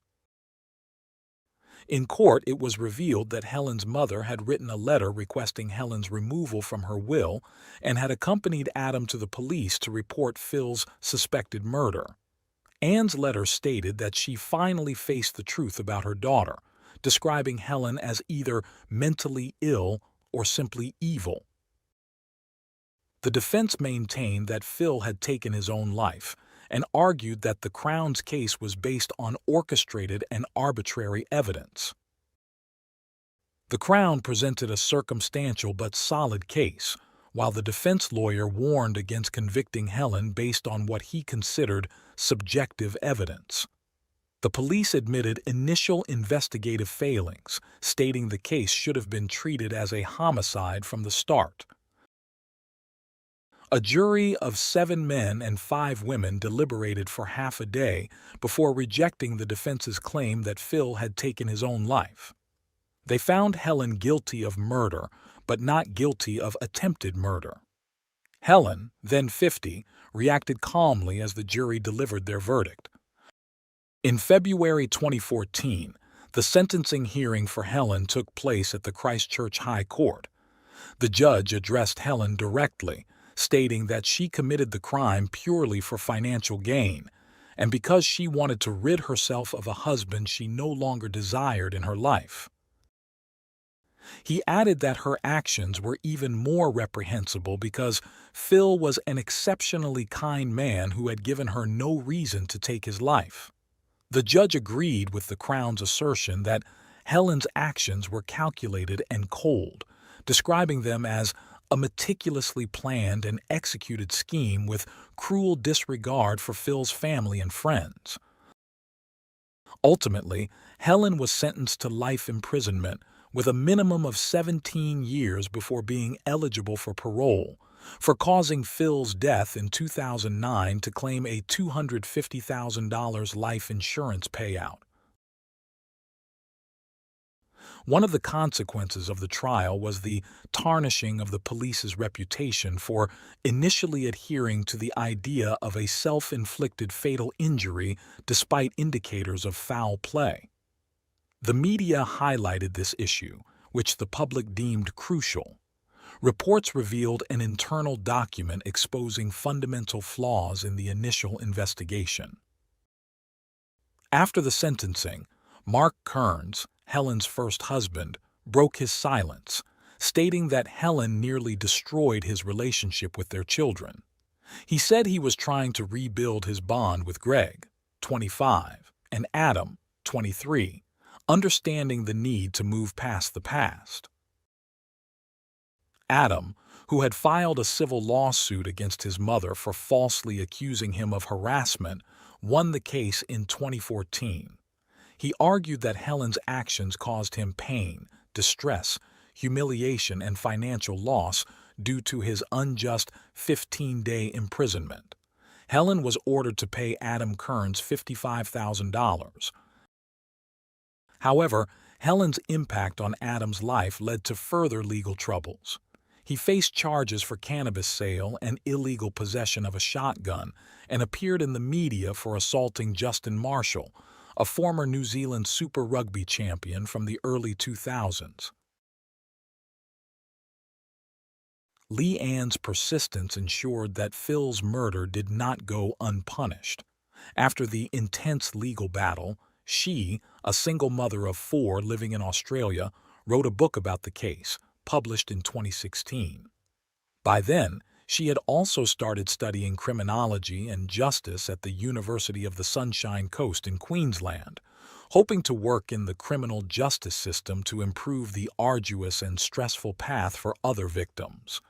In court, it was revealed that Helen's mother had written a letter requesting Helen's removal from her will and had accompanied Adam to the police to report Phil's suspected murder. Anne's letter stated that she finally faced the truth about her daughter, describing Helen as either mentally ill or simply evil. The defense maintained that Phil had taken his own life and argued that the Crown's case was based on orchestrated and arbitrary evidence. The Crown presented a circumstantial but solid case, while the defense lawyer warned against convicting Helen based on what he considered subjective evidence. The police admitted initial investigative failings, stating the case should have been treated as a homicide from the start. A jury of 7 men and 5 women deliberated for half a day before rejecting the defense's claim that Phil had taken his own life. They found Helen guilty of murder, but not guilty of attempted murder. Helen, then 50, reacted calmly as the jury delivered their verdict. In February 2014, the sentencing hearing for Helen took place at the Christchurch High Court. The judge addressed Helen directly, stating that she committed the crime purely for financial gain, and because she wanted to rid herself of a husband she no longer desired in her life. He added that her actions were even more reprehensible because Phil was an exceptionally kind man who had given her no reason to take his life. The judge agreed with the Crown's assertion that Helen's actions were calculated and cold, describing them as a meticulously planned and executed scheme with cruel disregard for Phil's family and friends. Ultimately, Helen was sentenced to life imprisonment with a minimum of 17 years before being eligible for parole, for causing Phil's death in 2009 to claim a $250,000 life insurance payout. One of the consequences of the trial was the tarnishing of the police's reputation for initially adhering to the idea of a self-inflicted fatal injury despite indicators of foul play. The media highlighted this issue, which the public deemed crucial. Reports revealed an internal document exposing fundamental flaws in the initial investigation. After the sentencing, Mark Kearns, Helen's first husband, broke his silence, stating that Helen nearly destroyed his relationship with their children. He said he was trying to rebuild his bond with Greg, 25, and Adam, 23, understanding the need to move past the past. Adam, who had filed a civil lawsuit against his mother for falsely accusing him of harassment, won the case in 2014. He argued that Helen's actions caused him pain, distress, humiliation, and financial loss due to his unjust 15-day imprisonment. Helen was ordered to pay Adam Kearns $55,000. However, Helen's impact on Adam's life led to further legal troubles. He faced charges for cannabis sale and illegal possession of a shotgun and appeared in the media for assaulting Justin Marshall, a former New Zealand Super Rugby champion from the early 2000s. Leanne's persistence ensured that Phil's murder did not go unpunished. After the intense legal battle, she, a single mother of 4 living in Australia, wrote a book about the case, published in 2016. By then, she had also started studying criminology and justice at the University of the Sunshine Coast in Queensland, hoping to work in the criminal justice system to improve the arduous and stressful path for other victims.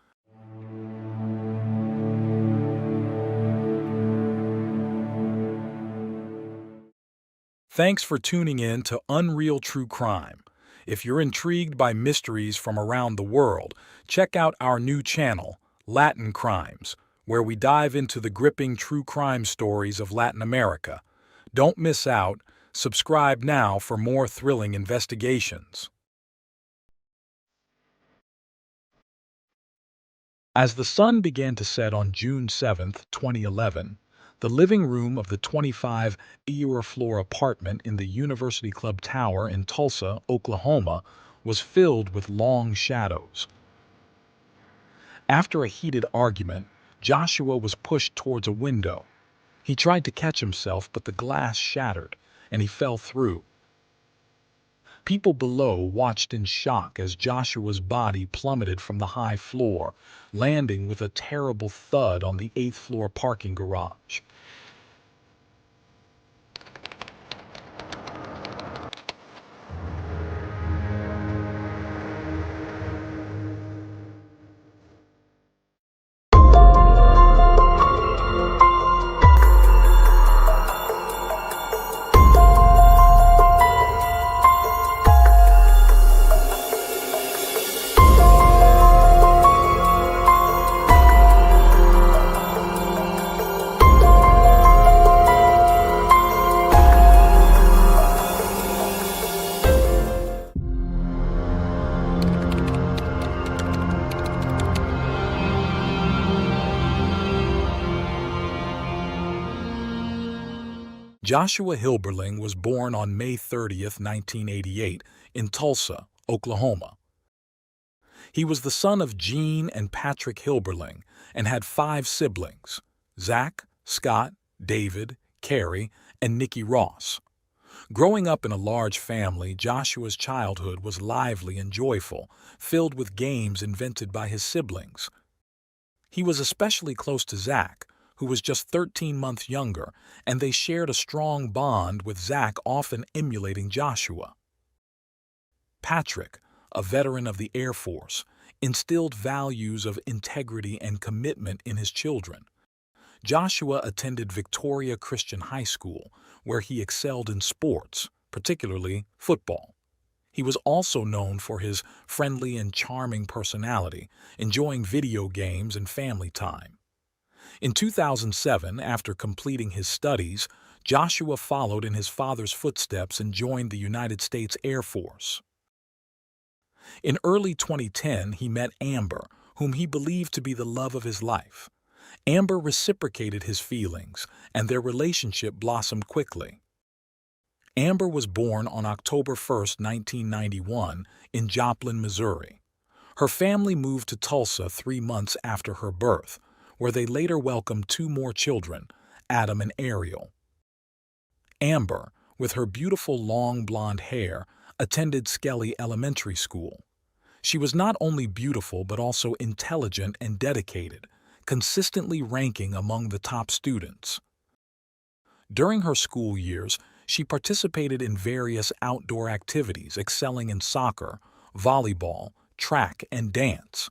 Thanks for tuning in to Unreal True Crime. If you're intrigued by mysteries from around the world, check out our new channel, Latin Crimes, where we dive into the gripping true crime stories of Latin America. Don't miss out. Subscribe now for more thrilling investigations. As the sun began to set on June 7, 2011, the living room of the 25-floor apartment in the University Club Tower in Tulsa, Oklahoma, was filled with long shadows. After a heated argument, Joshua was pushed towards a window. He tried to catch himself, but the glass shattered, and he fell through. People below watched in shock as Joshua's body plummeted from the high floor, landing with a terrible thud on the 8th-floor parking garage. Joshua Hilberling was born on May 30, 1988, in Tulsa, Oklahoma. He was the son of Gene and Patrick Hilberling and had 5 siblings: Zach, Scott, David, Carrie, and Nikki Ross. Growing up in a large family, Joshua's childhood was lively and joyful, filled with games invented by his siblings. He was especially close to Zach, who was just 13 months younger, and they shared a strong bond, with Zach often emulating Joshua. Patrick, a veteran of the Air Force, instilled values of integrity and commitment in his children. Joshua attended Victoria Christian High School, where he excelled in sports, particularly football. He was also known for his friendly and charming personality, enjoying video games and family time. In 2007, after completing his studies, Joshua followed in his father's footsteps and joined the United States Air Force. In early 2010, he met Amber, whom he believed to be the love of his life. Amber reciprocated his feelings, and their relationship blossomed quickly. Amber was born on October 1, 1991, in Joplin, Missouri. Her family moved to Tulsa 3 months after her birth, where they later welcomed 2 more children, Adam and Ariel. Amber, with her beautiful long blonde hair, attended Skelly Elementary School. She was not only beautiful but also intelligent and dedicated, consistently ranking among the top students. During her school years, she participated in various outdoor activities, excelling in soccer, volleyball, track, and dance.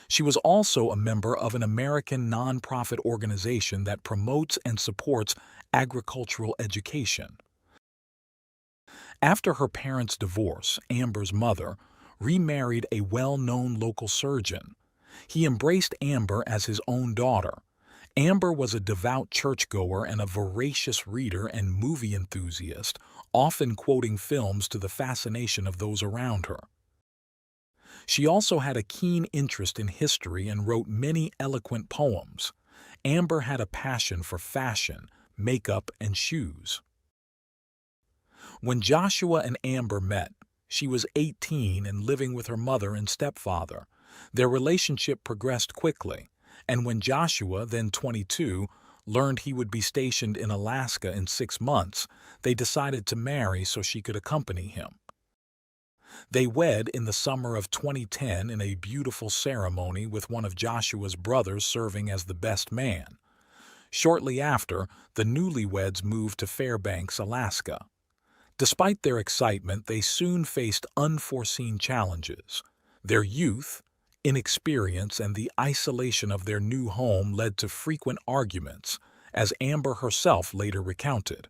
She was also a member of an American nonprofit organization that promotes and supports agricultural education. After her parents' divorce, Amber's mother remarried a well-known local surgeon. He embraced Amber as his own daughter. Amber was a devout churchgoer and a voracious reader and movie enthusiast, often quoting films to the fascination of those around her. She also had a keen interest in history and wrote many eloquent poems. Amber had a passion for fashion, makeup, and shoes. When Joshua and Amber met, she was 18 and living with her mother and stepfather. Their relationship progressed quickly, and when Joshua, then 22, learned he would be stationed in Alaska in 6 months, they decided to marry so she could accompany him. They wed in the summer of 2010 in a beautiful ceremony with one of Joshua's brothers serving as the best man. Shortly after, the newlyweds moved to Fairbanks, Alaska. Despite their excitement, they soon faced unforeseen challenges. Their youth, inexperience, and the isolation of their new home led to frequent arguments, as Amber herself later recounted.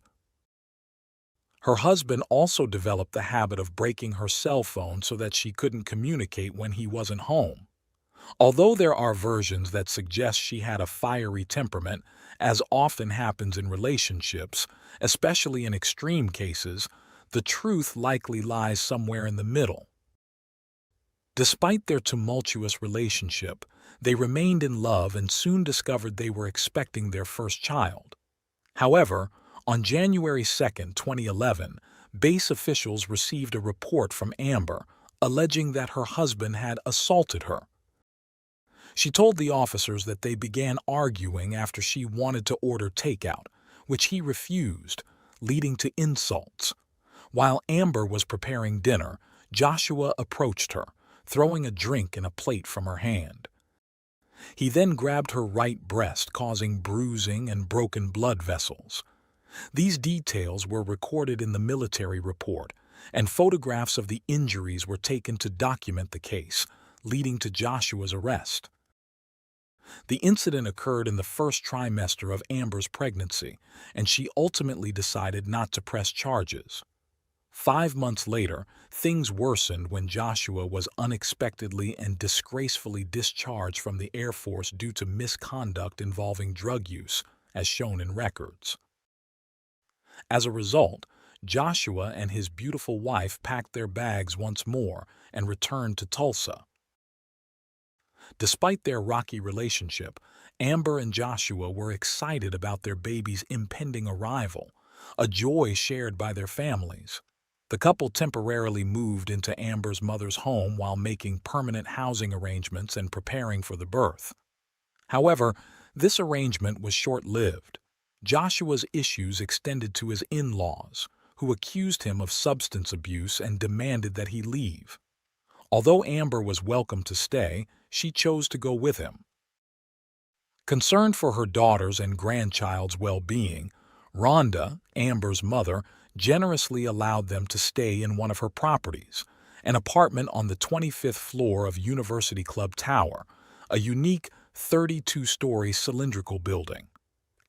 Her husband also developed the habit of breaking her cell phone so that she couldn't communicate when he wasn't home. Although there are versions that suggest she had a fiery temperament, as often happens in relationships, especially in extreme cases, the truth likely lies somewhere in the middle. Despite their tumultuous relationship, they remained in love and soon discovered they were expecting their first child. However, on January 2, 2011, base officials received a report from Amber alleging that her husband had assaulted her. She told the officers that they began arguing after she wanted to order takeout, which he refused, leading to insults. While Amber was preparing dinner, Joshua approached her, throwing a drink and a plate from her hand. He then grabbed her right breast, causing bruising and broken blood vessels. These details were recorded in the military report, and photographs of the injuries were taken to document the case, leading to Joshua's arrest. The incident occurred in the first trimester of Amber's pregnancy, and she ultimately decided not to press charges. 5 months later, things worsened when Joshua was unexpectedly and disgracefully discharged from the Air Force due to misconduct involving drug use, as shown in records. As a result, Joshua and his beautiful wife packed their bags once more and returned to Tulsa. Despite their rocky relationship, Amber and Joshua were excited about their baby's impending arrival, a joy shared by their families. The couple temporarily moved into Amber's mother's home while making permanent housing arrangements and preparing for the birth. However, this arrangement was short-lived. Joshua's issues extended to his in-laws, who accused him of substance abuse and demanded that he leave. Although Amber was welcome to stay, she chose to go with him. Concerned for her daughter's and grandchild's well-being, Rhonda, Amber's mother, generously allowed them to stay in one of her properties, an apartment on the 25th floor of University Club Tower, a unique 32-story cylindrical building.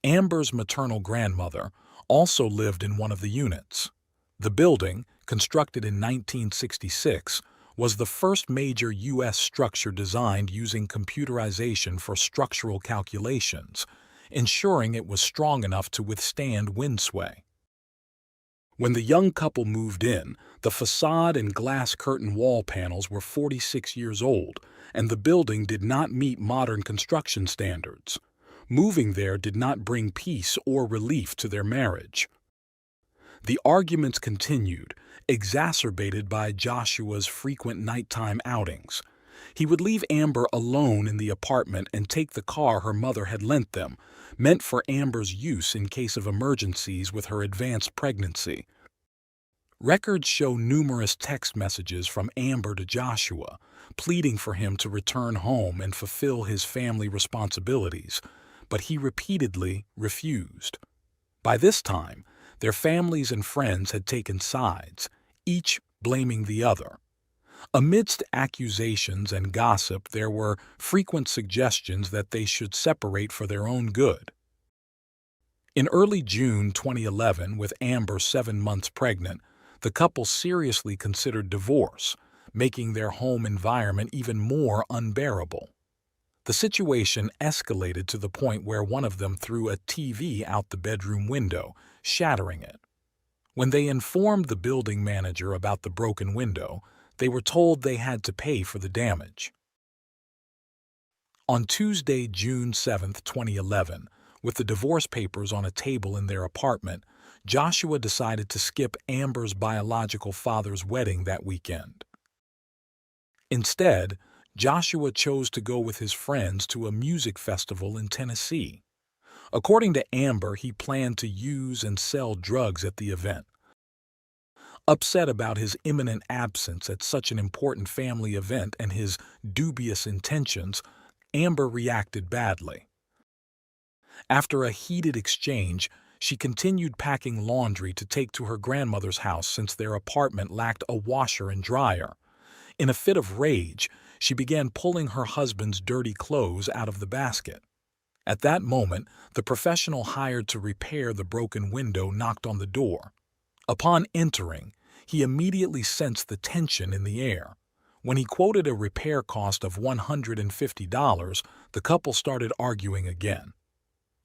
Amber's maternal grandmother also lived in one of the units. The building, constructed in 1966, was the first major U.S. structure designed using computerization for structural calculations, ensuring it was strong enough to withstand wind sway. When the young couple moved in, the facade and glass curtain wall panels were 46 years old, and the building did not meet modern construction standards. Moving there did not bring peace or relief to their marriage. The arguments continued, exacerbated by Joshua's frequent nighttime outings. He would leave Amber alone in the apartment and take the car her mother had lent them, meant for Amber's use in case of emergencies with her advanced pregnancy. Records show numerous text messages from Amber to Joshua, pleading for him to return home and fulfill his family responsibilities, but he repeatedly refused. By this time, their families and friends had taken sides, each blaming the other. Amidst accusations and gossip, there were frequent suggestions that they should separate for their own good. In early June 2011, with Amber 7 months pregnant, the couple seriously considered divorce, making their home environment even more unbearable. The situation escalated to the point where one of them threw a TV out the bedroom window, shattering it. When they informed the building manager about the broken window, They were told they had to pay for the damage. On Tuesday, June 7, 2011, with the divorce papers on a table in their apartment, Joshua decided to skip Amber's biological father's wedding that weekend. Instead, Joshua chose to go with his friends to a music festival in Tennessee. According to Amber, he planned to use and sell drugs at the event. Upset about his imminent absence at such an important family event and his dubious intentions, Amber reacted badly. After a heated exchange, she continued packing laundry to take to her grandmother's house since their apartment lacked a washer and dryer. In a fit of rage, she began pulling her husband's dirty clothes out of the basket. At that moment, the professional hired to repair the broken window knocked on the door. Upon entering, he immediately sensed the tension in the air. When he quoted a repair cost of $150, the couple started arguing again.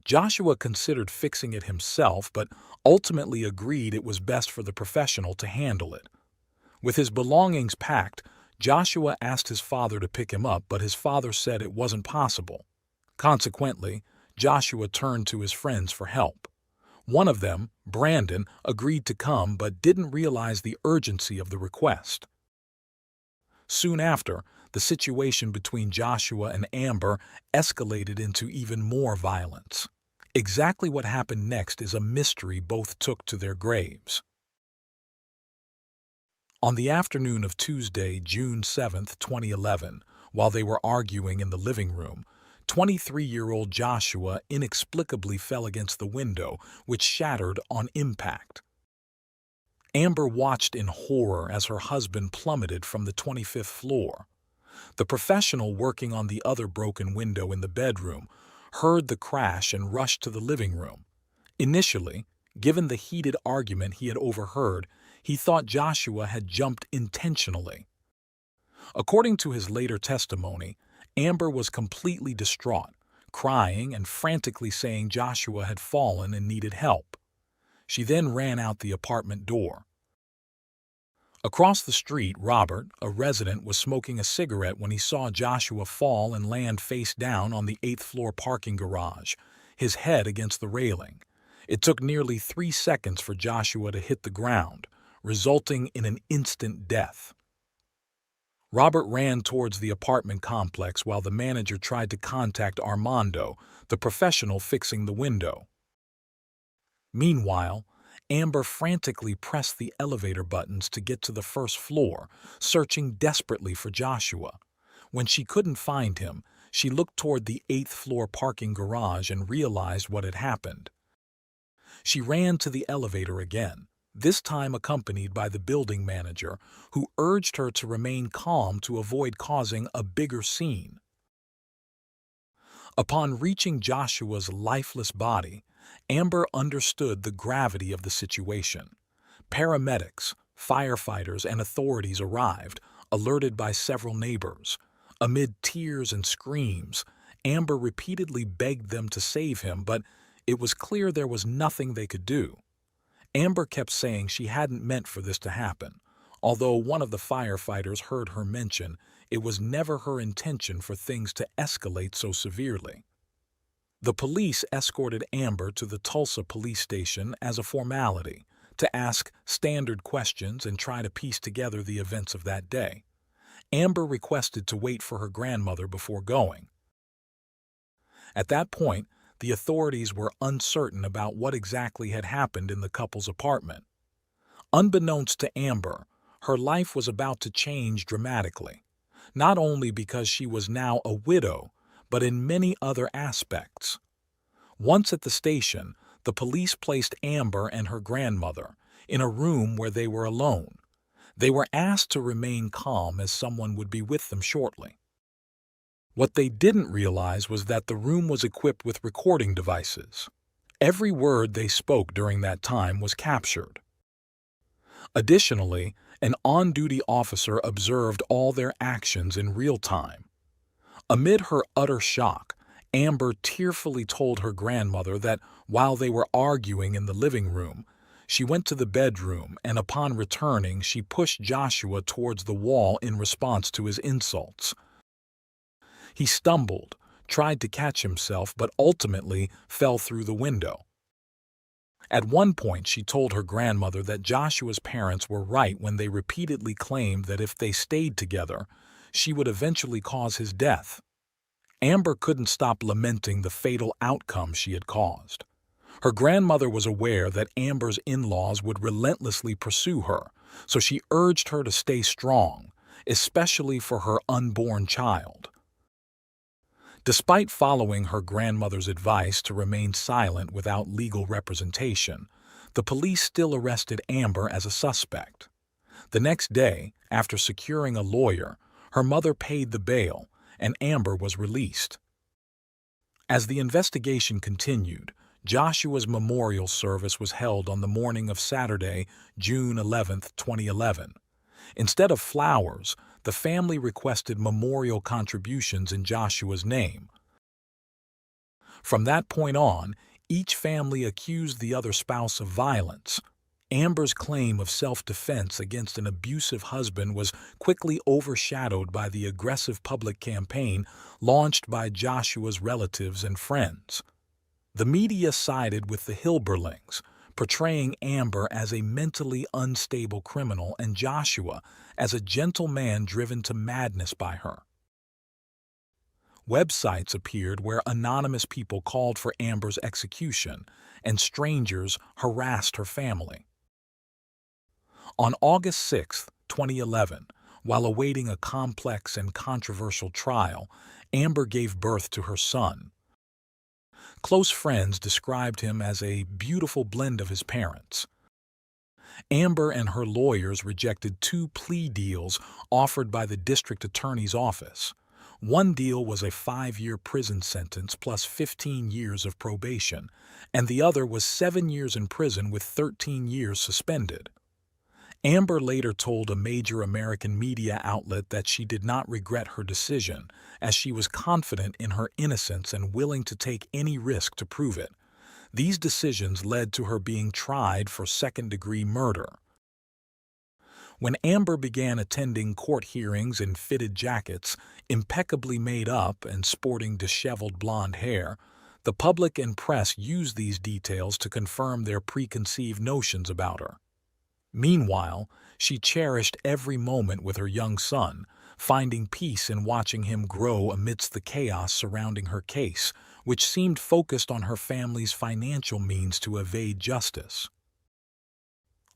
Joshua considered fixing it himself, but ultimately agreed it was best for the professional to handle it. With his belongings packed, Joshua asked his father to pick him up, but his father said it wasn't possible. Consequently, Joshua turned to his friends for help. One of them, Brandon, agreed to come but didn't realize the urgency of the request. Soon after, the situation between Joshua and Amber escalated into even more violence. Exactly what happened next is a mystery both took to their graves. On the afternoon of Tuesday, June 7, 2011, while they were arguing in the living room, 23-year-old Joshua inexplicably fell against the window, which shattered on impact. Amber watched in horror as her husband plummeted from the 25th floor. The professional working on the other broken window in the bedroom heard the crash and rushed to the living room. Initially, given the heated argument he had overheard, he thought Joshua had jumped intentionally. According to his later testimony, Amber was completely distraught, crying and frantically saying Joshua had fallen and needed help. She then ran out the apartment door. Across the street, Robert, a resident, was smoking a cigarette when he saw Joshua fall and land face down on the 8th-floor parking garage, his head against the railing. It took nearly 3 seconds for Joshua to hit the ground, resulting in an instant death. Robert ran towards the apartment complex while the manager tried to contact Armando, the professional fixing the window. Meanwhile, Amber frantically pressed the elevator buttons to get to the first floor, searching desperately for Joshua. When she couldn't find him, she looked toward the 8th-floor parking garage and realized what had happened. She ran to the elevator again, this time accompanied by the building manager, who urged her to remain calm to avoid causing a bigger scene. Upon reaching Joshua's lifeless body, Amber understood the gravity of the situation. Paramedics, firefighters, and authorities arrived, alerted by several neighbors. Amid tears and screams, Amber repeatedly begged them to save him, but it was clear there was nothing they could do. Amber kept saying she hadn't meant for this to happen, although one of the firefighters heard her mention it was never her intention for things to escalate so severely. The police escorted Amber to the Tulsa police station as a formality, to ask standard questions and try to piece together the events of that day. Amber requested to wait for her grandmother before going. At that point, the authorities were uncertain about what exactly had happened in the couple's apartment. Unbeknownst to Amber, her life was about to change dramatically, not only because she was now a widow, but in many other aspects. Once at the station, the police placed Amber and her grandmother in a room where they were alone. They were asked to remain calm as someone would be with them shortly. What they didn't realize was that the room was equipped with recording devices. Every word they spoke during that time was captured. Additionally, an on-duty officer observed all their actions in real time. Amid her utter shock, Amber tearfully told her grandmother that while they were arguing in the living room, She went to the bedroom, and upon returning, she pushed Joshua towards the wall in response to his insults. He stumbled, tried to catch himself, but ultimately fell through the window. At one point, she told her grandmother that Joshua's parents were right when they repeatedly claimed that if they stayed together, she would eventually cause his death. Amber couldn't stop lamenting the fatal outcome she had caused. Her grandmother was aware that Amber's in-laws would relentlessly pursue her, so she urged her to stay strong, especially for her unborn child. Despite following her grandmother's advice to remain silent without legal representation, the police still arrested Amber as a suspect. The next day, after securing a lawyer, her mother paid the bail, and Amber was released. As the investigation continued, Joshua's memorial service was held on the morning of Saturday, June 11, 2011. Instead of flowers, the family requested memorial contributions in Joshua's name. From that point on, each family accused the other spouse of violence. Amber's claim of self-defense against an abusive husband was quickly overshadowed by the aggressive public campaign launched by Joshua's relatives and friends. The media sided with the Hilberlings, portraying Amber as a mentally unstable criminal and Joshua as a gentle man driven to madness by her. Websites appeared where anonymous people called for Amber's execution, and strangers harassed her family. On August 6, 2011, while awaiting a complex and controversial trial, Amber gave birth to her son. Close friends described him as a beautiful blend of his parents. Amber and her lawyers rejected two plea deals offered by the district attorney's office. One deal was a 5-year prison sentence plus 15 years of probation, and the other was 7 years in prison with 13 years suspended. Amber later told a major American media outlet that she did not regret her decision, as she was confident in her innocence and willing to take any risk to prove it. These decisions led to her being tried for second-degree murder. When Amber began attending court hearings in fitted jackets, impeccably made up and sporting disheveled blonde hair, the public and press used these details to confirm their preconceived notions about her. Meanwhile, she cherished every moment with her young son, finding peace in watching him grow amidst the chaos surrounding her case, which seemed focused on her family's financial means to evade justice.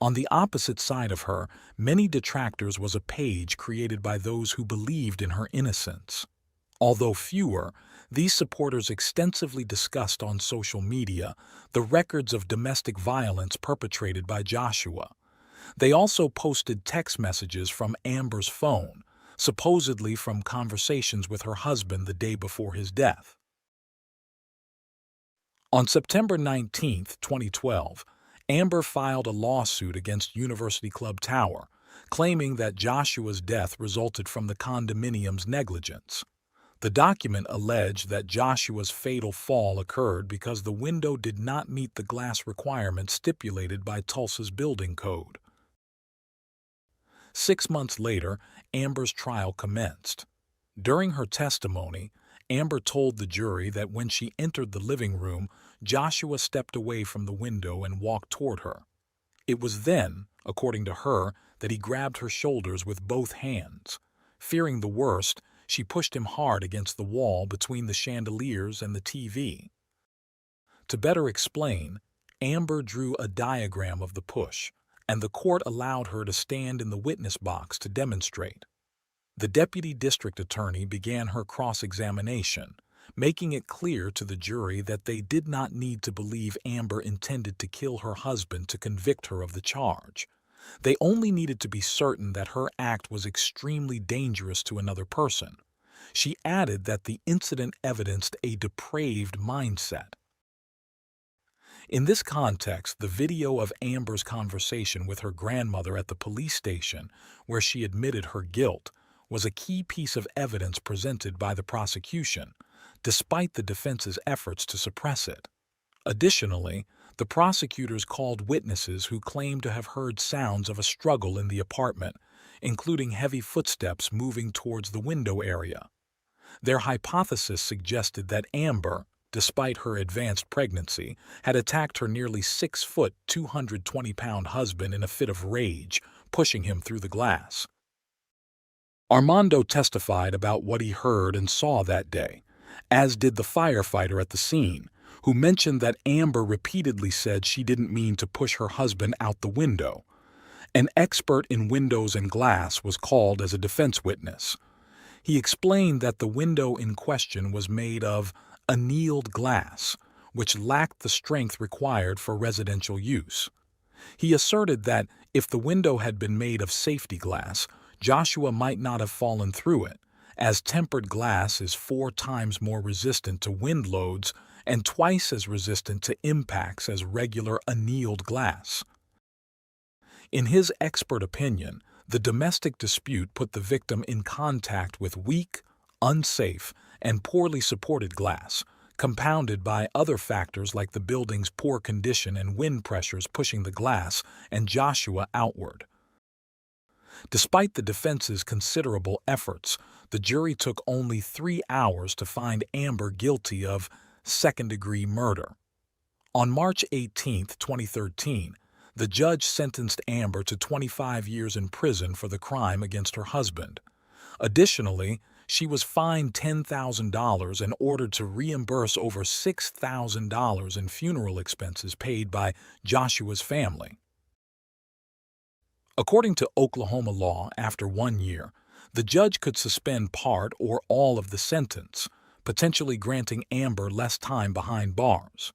On the opposite side of her, many detractors, was a page created by those who believed in her innocence. Although fewer, these supporters extensively discussed on social media the records of domestic violence perpetrated by Joshua. They also posted text messages from Amber's phone, supposedly from conversations with her husband the day before his death. On September 19, 2012, Amber filed a lawsuit against University Club Tower, claiming that Joshua's death resulted from the condominium's negligence. The document alleged that Joshua's fatal fall occurred because the window did not meet the glass requirements stipulated by Tulsa's building code. 6 months later, Amber's trial commenced. During her testimony, Amber told the jury that when she entered the living room, Joshua stepped away from the window and walked toward her. It was then, according to her, that he grabbed her shoulders with both hands. Fearing the worst, she pushed him hard against the wall between the chandeliers and the TV. To better explain, Amber drew a diagram of the push, and the court allowed her to stand in the witness box to demonstrate. The deputy district attorney began her cross-examination, making it clear to the jury that they did not need to believe Amber intended to kill her husband to convict her of the charge. They only needed to be certain that her act was extremely dangerous to another person. She added that the incident evidenced a depraved mindset. In this context, the video of Amber's conversation with her grandmother at the police station, where she admitted her guilt, was a key piece of evidence presented by the prosecution, despite the defense's efforts to suppress it. Additionally, The prosecutors called witnesses who claimed to have heard sounds of a struggle in the apartment, including heavy footsteps moving towards the window area. Their hypothesis suggested that Amber, despite her advanced pregnancy, had attacked her nearly 6-foot, 220-pound husband in a fit of rage, pushing him through the glass. Armando testified about what he heard and saw that day, as did the firefighter at the scene, who mentioned that Amber repeatedly said she didn't mean to push her husband out the window. An expert in windows and glass was called as a defense witness. He explained that the window in question was made of annealed glass, which lacked the strength required for residential use. He asserted that if the window had been made of safety glass, Joshua might not have fallen through it, as tempered glass is 4 times more resistant to wind loads and twice as resistant to impacts as regular annealed glass. In his expert opinion, the domestic dispute put the victim in contact with weak, unsafe, and poorly supported glass, compounded by other factors like the building's poor condition and wind pressures pushing the glass and Joshua outward. Despite the defense's considerable efforts, the jury took only 3 hours to find Amber guilty of second-degree murder. On March 18, 2013, the judge sentenced Amber to 25 years in prison for the crime against her husband. Additionally, she was fined $10,000 and ordered to reimburse over $6,000 in funeral expenses paid by Joshua's family. According to Oklahoma law, after 1 year, the judge could suspend part or all of the sentence, potentially granting Amber less time behind bars.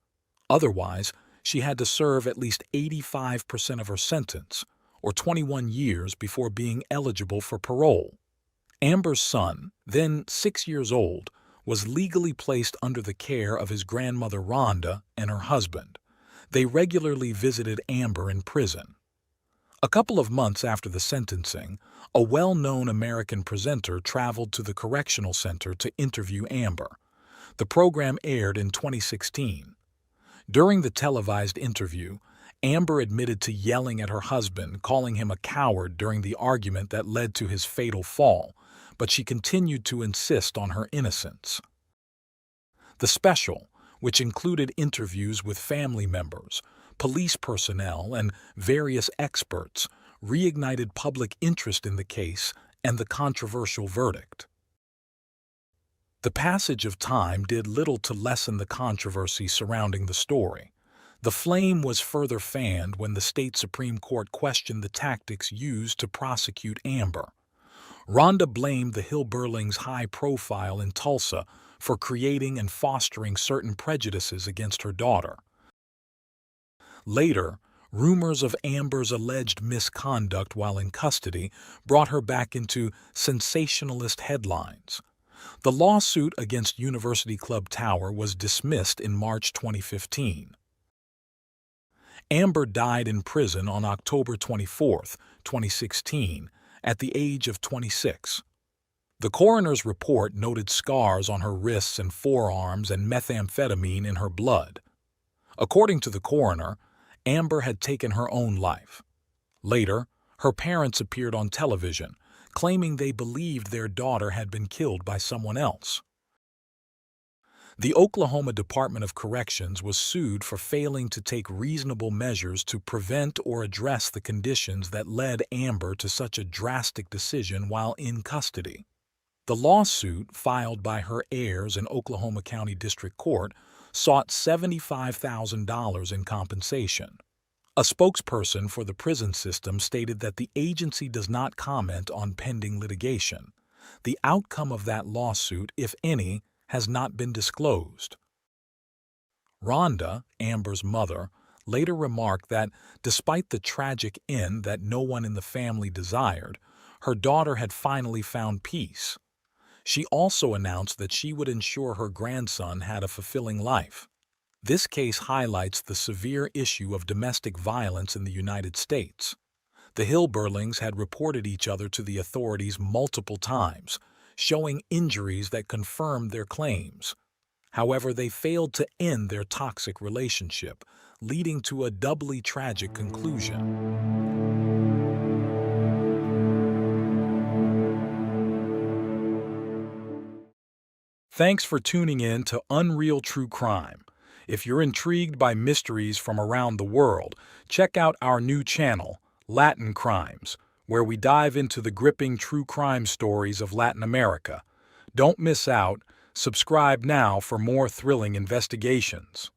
Otherwise, she had to serve at least 85% of her sentence, or 21 years, before being eligible for parole. Amber's son, then 6 years old, was legally placed under the care of his grandmother Rhonda and her husband. They regularly visited Amber in prison. A couple of months after the sentencing, a well-known American presenter traveled to the correctional center to interview Amber. The program aired in 2016. During the televised interview, Amber admitted to yelling at her husband, calling him a coward during the argument that led to his fatal fall, but she continued to insist on her innocence. The special, which included interviews with family members, police personnel, and various experts, reignited public interest in the case and the controversial verdict. The passage of time did little to lessen the controversy surrounding the story. The flame was further fanned when the state Supreme Court questioned the tactics used to prosecute Amber. Rhonda blamed the Hillburlings' high profile in Tulsa for creating and fostering certain prejudices against her daughter. Later, rumors of Amber's alleged misconduct while in custody brought her back into sensationalist headlines. The lawsuit against University Club Tower was dismissed in March 2015. Amber died in prison on October 24, 2016, at the age of 26. The coroner's report noted scars on her wrists and forearms and methamphetamine in her blood. According to the coroner, Amber had taken her own life. Later, her parents appeared on television, claiming they believed their daughter had been killed by someone else. The Oklahoma Department of Corrections was sued for failing to take reasonable measures to prevent or address the conditions that led Amber to such a drastic decision while in custody. The lawsuit, filed by her heirs in Oklahoma County District Court, sought $75,000 in compensation. A spokesperson for the prison system stated that the agency does not comment on pending litigation. The outcome of that lawsuit, if any, has not been disclosed. Rhonda, Amber's mother, later remarked that despite the tragic end that no one in the family desired, her daughter had finally found peace. She also announced that she would ensure her grandson had a fulfilling life. This case highlights the severe issue of domestic violence in the United States. The Hillburlings had reported each other to the authorities multiple times, showing injuries that confirmed their claims. However, they failed to end their toxic relationship, leading to a doubly tragic conclusion. Thanks for tuning in to Unreal True Crime. If you're intrigued by mysteries from around the world, check out our new channel, Latin Crimes, where we dive into the gripping true crime stories of Latin America. Don't miss out. Subscribe now for more thrilling investigations.